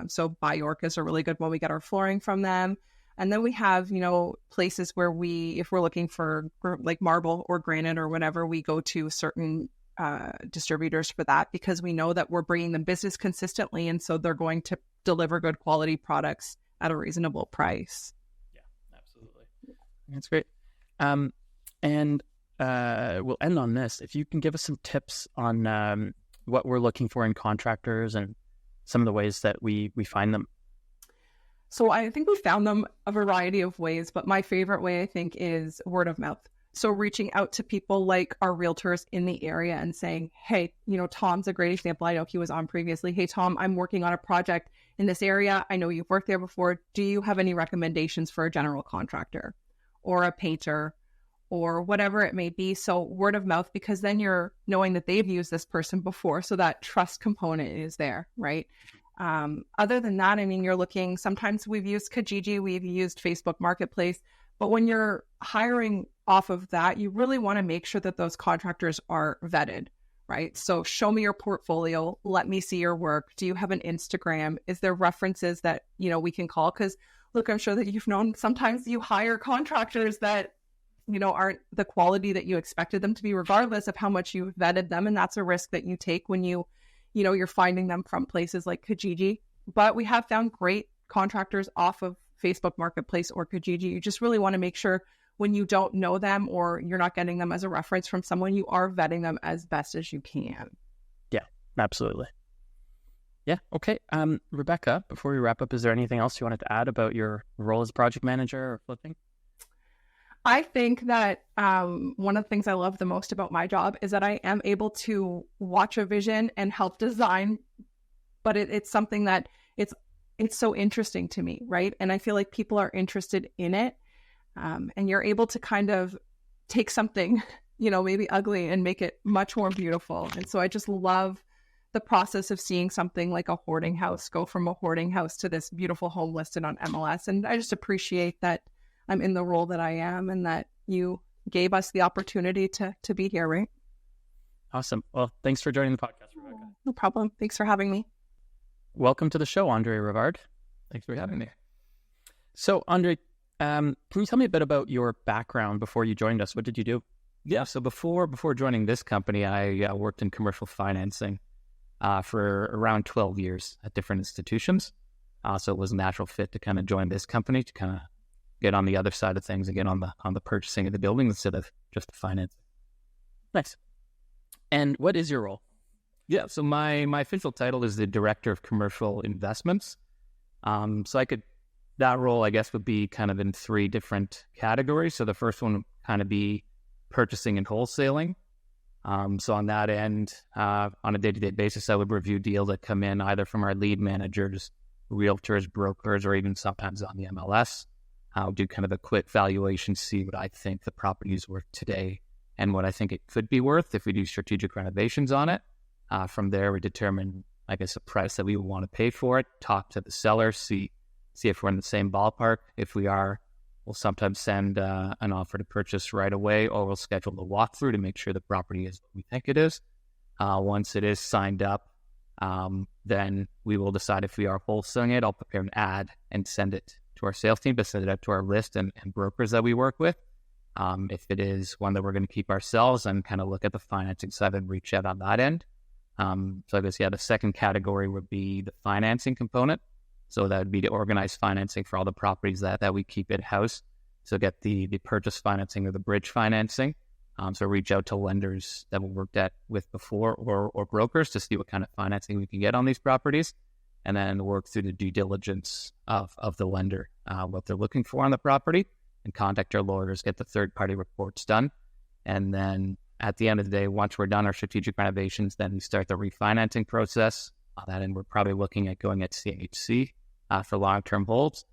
So Byork is a really good one. We get our flooring from them. And then we have, places where if we're looking for marble or granite or whatever, we go to certain distributors for that, because we know that we're bringing them business consistently. And so they're going to deliver good quality products at a reasonable price. Yeah, absolutely. That's great. And we'll end on this. If you can give us some tips on what we're looking for in contractors and some of the ways that we find them. So I think we found them a variety of ways, but my favorite way, I think, is word of mouth. So reaching out to people like our realtors in the area and saying, hey, Tom's a great example. I know he was on previously. Hey, Tom, I'm working on a project. in this area. I know you've worked there before. Do you have any recommendations for a general contractor or a painter or whatever it may be? So word of mouth, because then you're knowing that they've used this person before. So that trust component is there, right? Other than that, I mean, you're looking, sometimes we've used Kijiji, we've used Facebook Marketplace, but when you're hiring off of that, you really want to make sure that those contractors are vetted, right? So show me your portfolio. Let me see your work. Do you have an Instagram? Is there references that, you know, we can call? Because look, I'm sure that you've known sometimes you hire contractors that, you know, aren't the quality that you expected them to be, regardless of how much you vetted them. And that's a risk that you take when you know, you're finding them from places like Kijiji. But we have found great contractors off of Facebook Marketplace or Kijiji. You just really want to make sure when you don't know them or you're not getting them as a reference from someone, you are vetting them as best as you can. Yeah, absolutely. Yeah. Okay. Rebecca, before we wrap up, is there anything else you wanted to add about your role as project manager or flipping? I think that one of the things I love the most about my job is that I am able to watch a vision and help design, but it's something that it's so interesting to me, right? And I feel like people are interested in it, and you're able to kind of take something, you know, maybe ugly and make it much more beautiful. And so I just love the process of seeing something like a hoarding house go from a hoarding house to this beautiful home listed on MLS. And I just appreciate that I'm in the role that I am and that you gave us the opportunity to be here, right? Awesome. Well, thanks for joining the podcast, Rebecca. No problem. Thanks for having me. Welcome to the show, Andre Rivard. Thanks for having me. So, Andre, can you tell me a bit about your background before you joined us? What did you do? Yeah, so before joining this company, I worked in commercial financing for around 12 years at different institutions. So it was a natural fit to kind of join this company to kind of get on the other side of things and get on the purchasing of the building instead of just the financing. Nice. And what is your role? Yeah, so my official title is the Director of Commercial Investments. So that role, I guess, would be kind of in three different categories. So the first one would kind of be purchasing and wholesaling. So on that end, on a day-to-day basis, I would review deals that come in either from our lead managers, realtors, brokers, or even sometimes on the MLS. I'll do kind of a quick valuation, see what I think the property is worth today and what I think it could be worth if we do strategic renovations on it. From there, we determine, I guess, a price that we would want to pay for it, talk to the seller, see if we're in the same ballpark. If we are, we'll sometimes send an offer to purchase right away, or we'll schedule the walkthrough to make sure the property is what we think it is. Once it is signed up, then we will decide if we are wholesaling it. I'll prepare an ad and send it to our sales team to send it out to our list and brokers that we work with. If it is one that we're going to keep ourselves, and kind of look at the financing side and reach out on that end. So I guess, the second category would be the financing component. So that would be the organized financing for all the properties that we keep in-house. So get the purchase financing or the bridge financing. So reach out to lenders that we worked with before or brokers to see what kind of financing we can get on these properties, and then work through the due diligence of the lender, what they're looking for on the property, and contact our lawyers, get the third-party reports done. And then at the end of the day, once we're done our strategic renovations, then we start the refinancing process. That end, we're probably looking at going at CHC for long-term holds.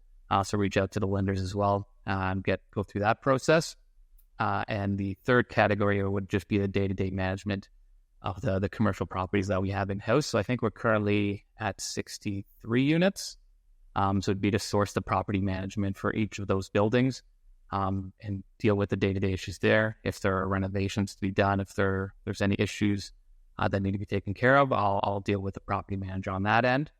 So reach out to the lenders as well, go through that process. And the third category would just be the day-to-day management of the commercial properties that we have in-house. So I think we're currently at 63 units. So it'd be to source the property management for each of those buildings, and deal with the day-to-day issues there. If there are renovations to be done, if there's any issues that need to be taken care of, I'll deal with the property manager on that end.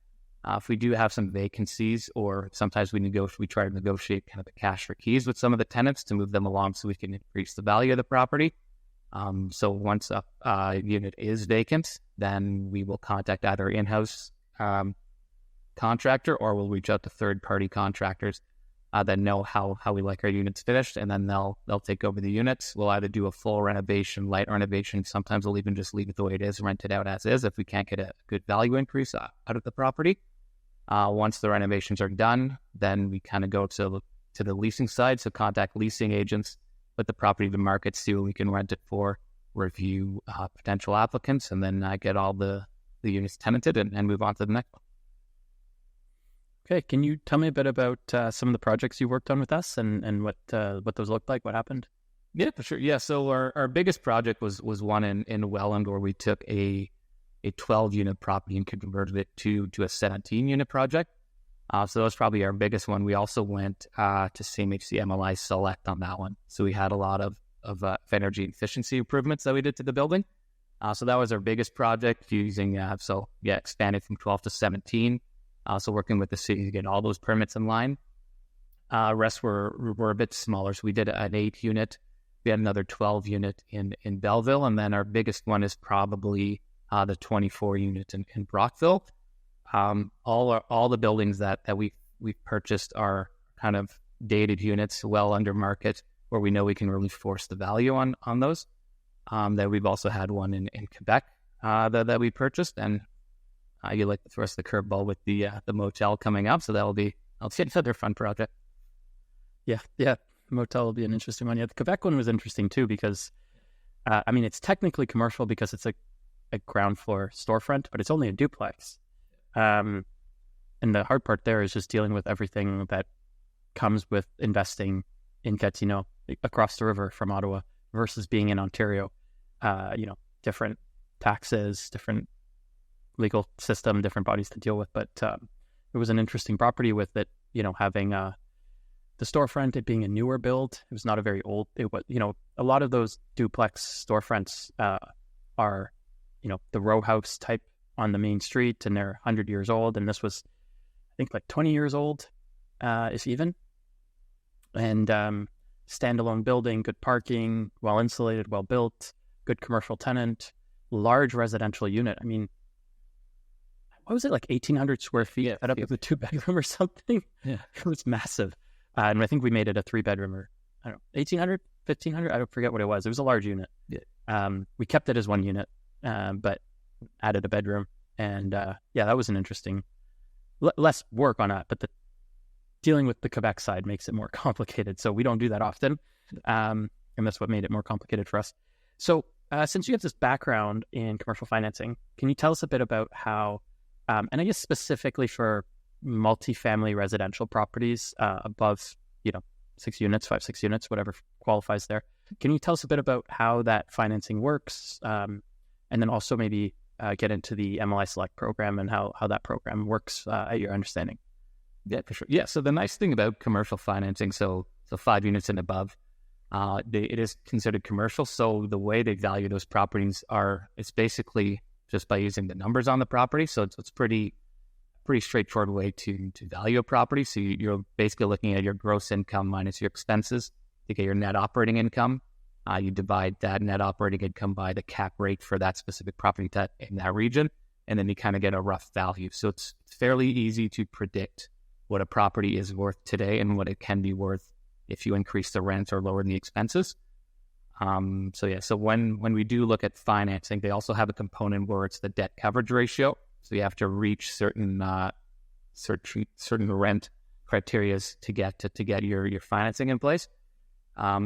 If we do have some vacancies, or sometimes we try to negotiate kind of the cash for keys with some of the tenants to move them along so we can increase the value of the property. So once a unit is vacant, then we will contact either in-house contractor, or we'll reach out to third-party contractors that know how we like our units finished, and then they'll take over the units. We'll either do a full renovation, light renovation. Sometimes we'll even just leave it the way it is, rent it out as is if we can't get a good value increase out of the property. Once the renovations are done, then we kind of go to the leasing side. So contact leasing agents, put the property to market, see what we can rent it for, review potential applicants, and then get all the units tenanted and move on to the next one. Okay, can you tell me a bit about some of the projects you worked on with us and what those looked like? What happened? Yeah, for sure. Yeah, so our biggest project was one in Welland, where we took a 12-unit property and converted it to a 17-unit project. So that was probably our biggest one. We also went to CMHC MLS Select on that one. So we had a lot of energy efficiency improvements that we did to the building. So that was our biggest project using, expanded from 12 to 17. So working with the city to get all those permits in line. Rest were a bit smaller. So we did an 8-unit. We had another 12-unit in Belleville. And then our biggest one is probably the 24-unit in Brockville. All the buildings that we've purchased are kind of dated units, well under market, where we know we can really force the value on those. That we've also had one in Quebec that we purchased, and you like to throw us the curveball with the motel coming up, so that'll be another fun project. Yeah, motel will be an interesting one. Yeah, the Quebec one was interesting too because, it's technically commercial because it's a ground floor storefront, but it's only a duplex. And the hard part there is just dealing with everything that comes with investing in Gatineau, across the river from Ottawa, versus being in Ontario. Different taxes, different legal system, different bodies to deal with. But it was an interesting property with it, having the storefront, it being a newer build. It was not a very old, it was, a lot of those duplex storefronts are, the row house type on the main street, and they're 100 years old. And this was, I think, like 20 years old, if even. And standalone building, good parking, well insulated, well built, good commercial tenant, large residential unit. What was it, like 1,800 square feet set up with a 2-bedroom or something? Yeah. It was massive. And I think we made it a 3-bedroom, or I don't know, 1,800, 1,500. I don't forget what it was. It was a large unit. Yeah. We kept it as one unit, but added a bedroom. And that was an interesting, less work on that, but dealing with the Quebec side makes it more complicated. So we don't do that often. And that's what made it more complicated for us. So since you have this background in commercial financing, can you tell us a bit about how, and I guess specifically for multifamily residential properties above, 6 units, 5, 6 units, whatever qualifies there. Can you tell us a bit about how that financing works? And then also maybe get into the MLS Select program and how that program works at your understanding. Yeah, for sure. Yeah, so the nice thing about commercial financing, so 5 units and above, it is considered commercial. So the way they value those properties it's basically just by using the numbers on the property. So it's pretty straightforward way to value a property. So you're basically looking at your gross income minus your expenses to get your net operating income. You divide that net operating income by the cap rate for that specific property in that region, and then you kind of get a rough value. So it's fairly easy to predict what a property is worth today and what it can be worth if you increase the rent or lower the expenses. So when we do look at financing, they also have a component where it's the debt coverage ratio. So you have to reach certain rent criteria to get your financing in place.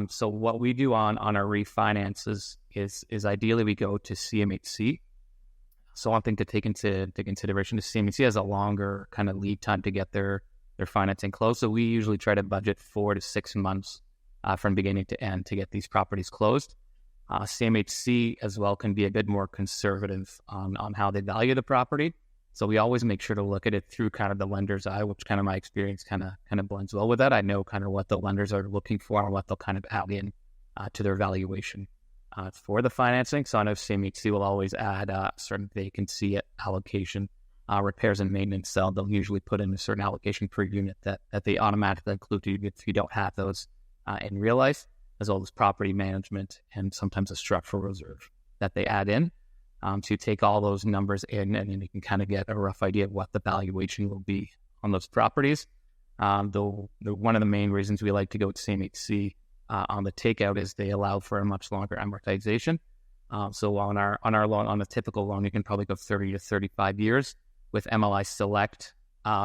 So what we do on our refinances is ideally we go to CMHC. So one thing to take into consideration is CMHC has a longer kind of lead time to get their financing closed. So we usually try to budget 4 to 6 months from beginning to end to get these properties closed. CMHC as well can be a bit more conservative on how they value the property. So we always make sure to look at it through kind of the lender's eye, which kind of my experience kind of blends well with that. I know kind of what the lenders are looking for and what they'll kind of add in to their valuation for the financing. So I know CMHC will always add a certain vacancy allocation, repairs and maintenance. So they'll usually put in a certain allocation per unit that they automatically include if you don't have those in real life, as well as property management and sometimes a structural reserve that they add in. So you take all those numbers in, and then you can kind of get a rough idea of what the valuation will be on those properties. Though one of the main reasons we like to go to CMHC on the takeout is they allow for a much longer amortization. So on a typical loan, you can probably go 30 to 35 years. With MLS Select,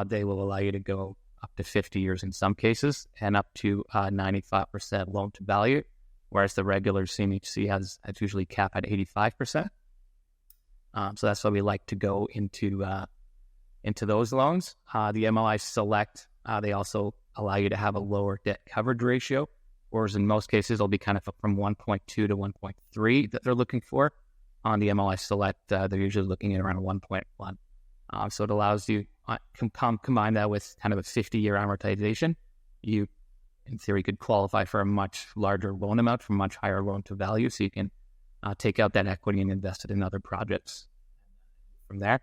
they will allow you to go up to 50 years in some cases and up to 95% loan to value, whereas the regular CMHC has usually capped at 85%. So that's why we like to go into into those loans. The MLS Select, they also allow you to have a lower debt coverage ratio, whereas in most cases it'll be kind of from 1.2 to 1.3 that they're looking for. On the MLS Select, they're usually looking at around 1.1. So it allows you, combine that with kind of a 50-year amortization, you, in theory, could qualify for a much larger loan amount, for much higher loan to value, so you can take out that equity and invest it in other projects from there.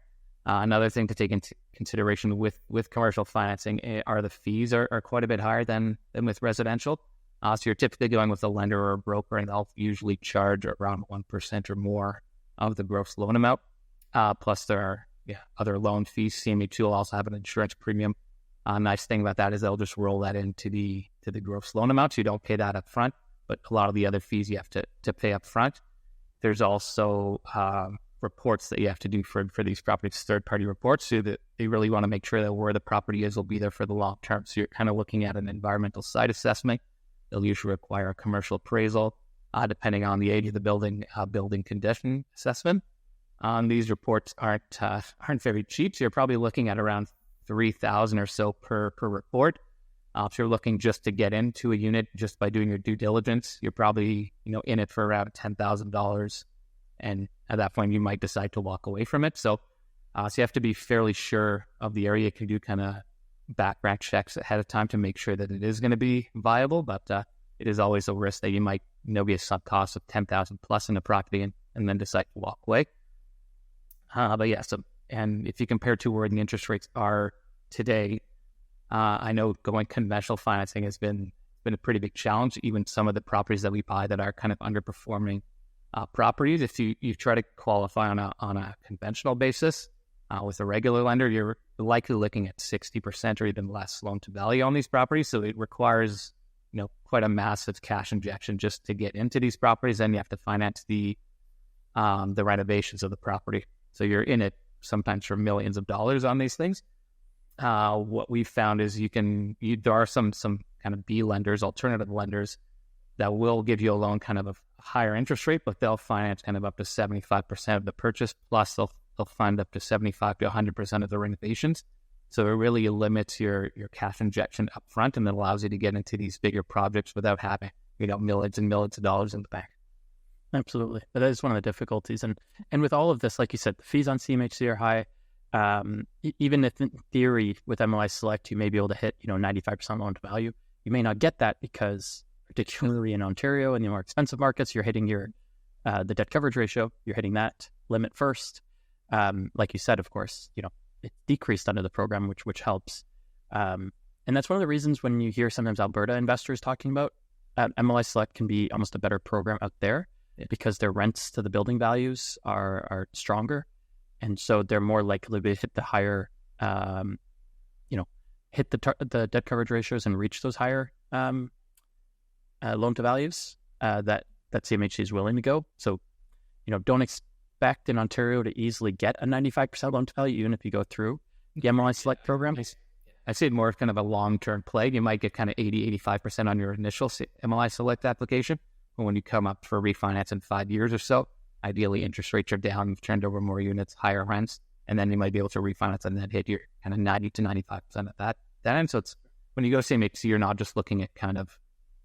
Another thing to take into consideration with commercial financing are the fees are quite a bit higher than with residential. So you're typically going with a lender or a broker, and they'll usually charge around 1% or more of the gross loan amount. Plus there are other loan fees. CMHC will also have an insurance premium. Nice thing about that is they'll just roll that into the gross loan amount, so you don't pay that up front, but a lot of the other fees you have to pay up front. There's also reports that you have to do for these properties, third-party reports, so that they really want to make sure that where the property is will be there for the long term. So you're kind of looking at an environmental site assessment. They'll usually require a commercial appraisal, depending on the age of the building, building condition assessment. These reports aren't very cheap, so you're probably looking at around $3,000 or so per report. If you're looking just to get into a unit just by doing your due diligence, you're probably in it for around $10,000, and at that point you might decide to walk away from it. So you have to be fairly sure of the area. You can do kind of background checks ahead of time to make sure that it is going to be viable, but it is always a risk that you might be a sunk cost of $10,000 plus in the property and then decide to walk away. But yeah, and if you compare to where the interest rates are today, I know going conventional financing has been a pretty big challenge. Even some of the properties that we buy that are kind of underperforming properties, if you try to qualify on a conventional basis with a regular lender, you're likely looking at 60% or even less loan to value on these properties. So it requires quite a massive cash injection just to get into these properties. Then you have to finance the renovations of the property. So you're in it sometimes for millions of dollars on these things. What we've found is there are some kind of B lenders, alternative lenders, that will give you a loan kind of a higher interest rate, but they'll finance kind of up to 75% of the purchase, plus they'll fund up to 75 to 100% of the renovations. So it really limits your cash injection up front, and it allows you to get into these bigger projects without having millions and millions of dollars in the bank. Absolutely. That is one of the difficulties. And with all of this, like you said, the fees on CMHC are high. Even if in theory with MLS Select, you may be able to hit 95% loan to value, you may not get that because particularly in Ontario and the more expensive markets, you're hitting the debt coverage ratio. You're hitting that limit first. Like you said, of course, it's decreased under the program, which helps. And that's one of the reasons when you hear sometimes Alberta investors talking about MLS Select can be almost a better program out there because their rents to the building values are stronger. And so they're more likely to hit the higher, hit the debt coverage ratios and reach those higher loan to values that CMHC is willing to go. So, don't expect in Ontario to easily get a 95% loan to value, even if you go through the MLS Select program. I see it more as kind of a long-term play. You might get kind of 80-85% on your initial MLS Select application, but when you come up for refinance in 5 years or so, ideally interest rates are down, you've turned over more units, higher rents, and then you might be able to refinance and then hit your kind of 90 to 95% at that end. So it's when you go CMHC, you're not just looking at kind of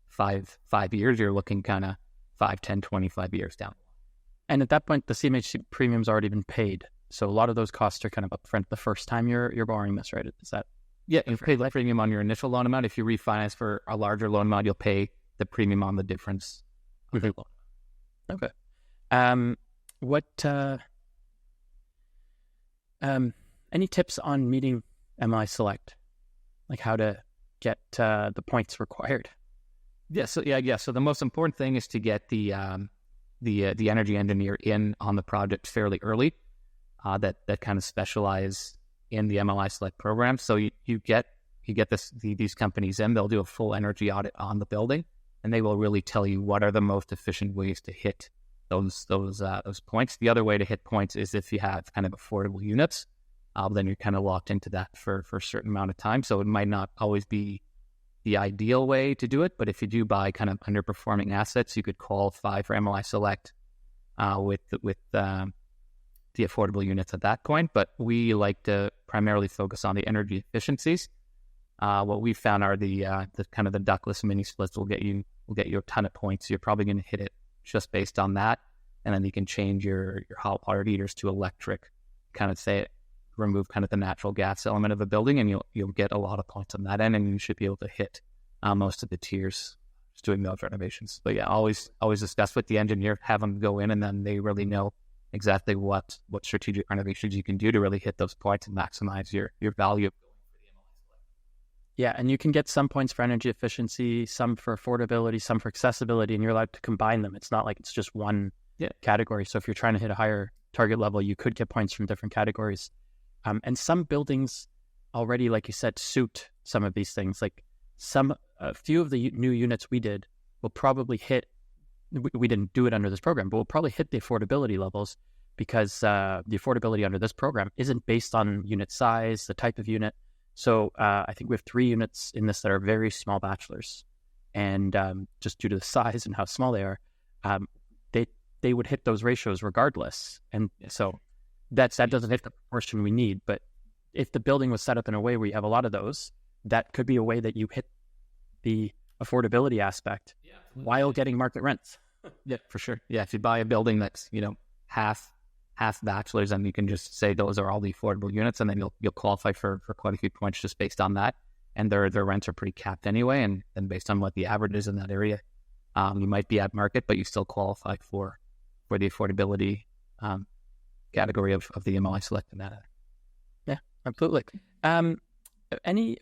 five years, you're looking kind of 5, 10, 25 years down. And at that point, the CMHC premium's already been paid. So a lot of those costs are kind of upfront the first time you're borrowing this, right? Is that? Yeah, you pay the premium on your initial loan amount. If you refinance for a larger loan amount, you'll pay the premium on the difference of the loan. Okay. Any tips on meeting MLS Select? Like how to get the points required? So the most important thing is to get the energy engineer in on the project fairly early. That kind of specialize in the MLS Select program. So you get these companies in. They'll do a full energy audit on the building, and they will really tell you what are the most efficient ways to hit those points. The other way to hit points is if you have kind of affordable units. Then you're kind of locked into that for a certain amount of time. So it might not always be the ideal way to do it, but if you do buy kind of underperforming assets, you could qualify for MLS Select with the affordable units at that point. But we like to primarily focus on the energy efficiencies. What we found are the kind of the ductless mini splits will get you a ton of points. You're probably going to hit it just based on that, and then you can change your hot water heaters to electric, kind of remove kind of the natural gas element of a building, and you'll get a lot of points on that end, and you should be able to hit most of the tiers just doing those renovations. But yeah, always discuss with the engineer, have them go in, and then they really know exactly what strategic renovations you can do to really hit those points and maximize your value. Yeah, and you can get some points for energy efficiency, some for affordability, some for accessibility, and you're allowed to combine them. It's not like it's just one category. So if you're trying to hit a higher target level, you could get points from different categories. And some buildings already, like you said, suit some of these things. Like a few of the new units we did will probably hit, we didn't do it under this program, but we'll probably hit the affordability levels because the affordability under this program isn't based on unit size, the type of unit. So I think we have 3 units in this that are very small bachelors, and just due to the size and how small they are, they would hit those ratios regardless. And so that doesn't hit the proportion we need. But if the building was set up in a way where you have a lot of those, that could be a way that you hit the affordability aspect while getting market rents. Yeah, for sure. Yeah, if you buy a building that's half bachelors, and you can just say those are all the affordable units, and then you'll qualify for quite a few points just based on that. And their rents are pretty capped anyway, and then based on what the average is in that area, you might be at market, but you still qualify for the affordability category of the MLS Select in that. Yeah, absolutely.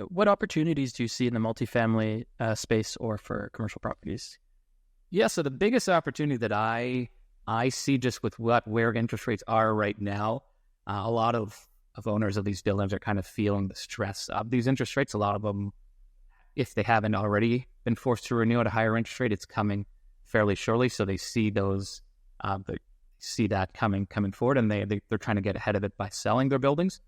What opportunities do you see in the multifamily space or for commercial properties? Yeah, so the biggest opportunity that I see just with where interest rates are right now, a lot of owners of these buildings are kind of feeling the stress of these interest rates. A lot of them, if they haven't already been forced to renew at a higher interest rate, it's coming fairly shortly. So they see that coming forward, and they're trying to get ahead of it by selling their buildings.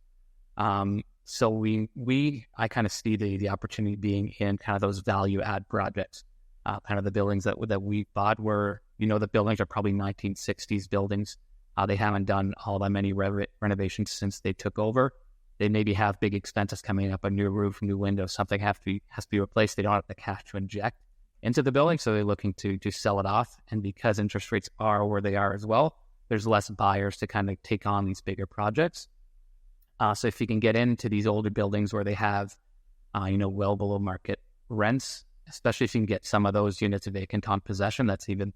So I kind of see the opportunity being in kind of those value add projects, kind of the buildings that we bought were, the buildings are probably 1960s buildings. They haven't done all that many renovations since they took over. They maybe have big expenses coming up, a new roof, new windows, something has to be replaced. They don't have the cash to inject into the building, so they're looking to sell it off. And because interest rates are where they are as well, there's less buyers to kind of take on these bigger projects. So if you can get into these older buildings where they have, well below market rents, especially if you can get some of those units vacant on possession, that's even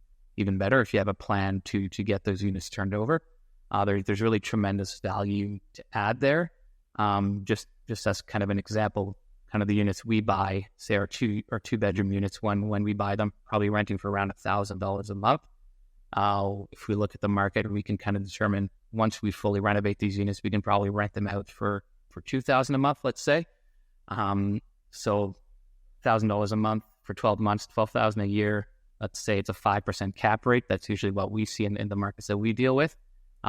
better. If you have a plan to get those units turned over, there's really tremendous value to add there. Just as kind of an example, kind of the units we buy, say our two bedroom units, when we buy them, probably renting for around $1,000 a month. If we look at the market, we can kind of determine once we fully renovate these units, we can probably rent them out for $2,000 a month, let's say. So $1,000 a month for 12 months, $12,000 a year. Let's say it's a 5% cap rate. That's usually what we see in the markets that we deal with.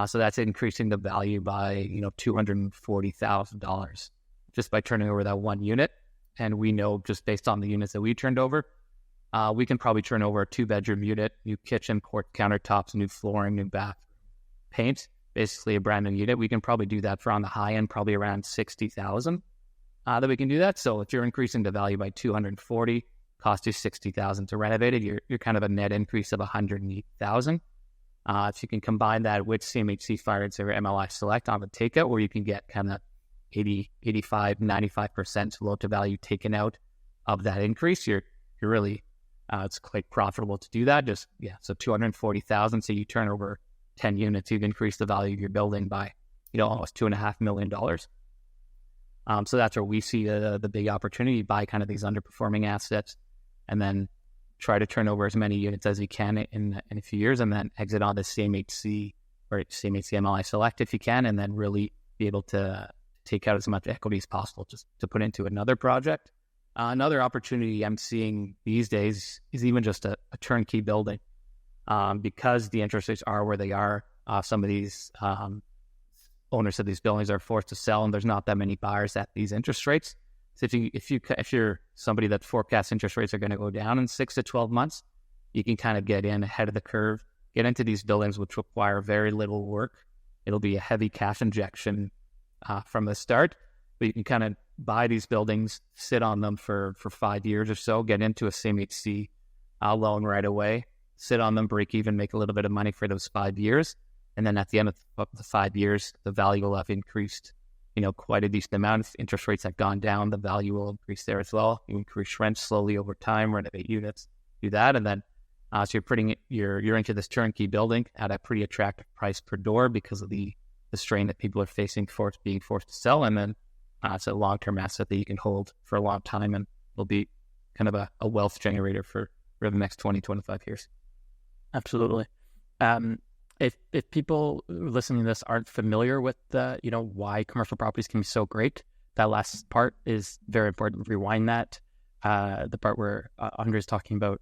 So that's increasing the value by $240,000 just by turning over that one unit. And we know just based on the units that we turned over, we can probably turn over a 2-bedroom unit, new kitchen, quartz countertops, new flooring, new bath, paint, basically a brand new unit. We can probably do that for on the high end, probably around $60,000 that we can do that. So if you're increasing the value by $240,000, cost you $60,000 to renovate it, you're kind of a net increase of $108,000. If you can combine that with CMHC Fire and Saver MLS Select on the takeout, where you can get kind of 80, 85, 95% loan to value taken out of that increase, you're really, it's quite profitable to do that. So $240,000. So you turn over 10 units, you've increased the value of your building by, almost $2.5 million. So that's where we see the big opportunity, buy kind of these underperforming assets and then try to turn over as many units as you can in a few years, and then exit on the CMHC or CMHC MLS Select if you can, and then really be able to take out as much equity as possible just to put into another project. Another opportunity I'm seeing these days is even just a turnkey building. Because the interest rates are where they are, some of these owners of these buildings are forced to sell, and there's not that many buyers at these interest rates. So if you're somebody that forecasts interest rates are going to go down in 6 to 12 months, you can kind of get in ahead of the curve, get into these buildings which require very little work it'll be a heavy cash injection from the start. But you can kind of buy these buildings, sit on them for 5 years or so, get into a CMHC loan right away, sit on them, break even, make a little bit of money for those 5 years. And then at the end of the 5 years, the value will have increased, quite a decent amount. If interest rates have gone down, the value will increase there as well. You increase rent slowly over time, renovate units, do that. And then so you're into this turnkey building at a pretty attractive price per door because of the strain that people are facing being forced to sell. And then it's a long-term asset that you can hold for a long time and will be kind of a wealth generator for the next 20, 25 years. Absolutely. If people listening to this aren't familiar with the, why commercial properties can be so great, that last part is very important. Rewind that. The part where Andre is talking about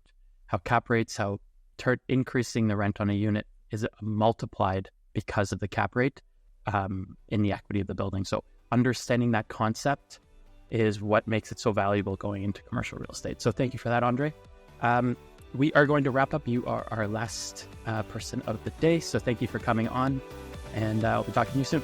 how cap rates, how increasing the rent on a unit is multiplied because of the cap rate in the equity of the building. So understanding that concept is what makes it so valuable going into commercial real estate. So thank you for that, Andre. We are going to wrap up. You are our last person of the day. So thank you for coming on, and I'll be talking to you soon.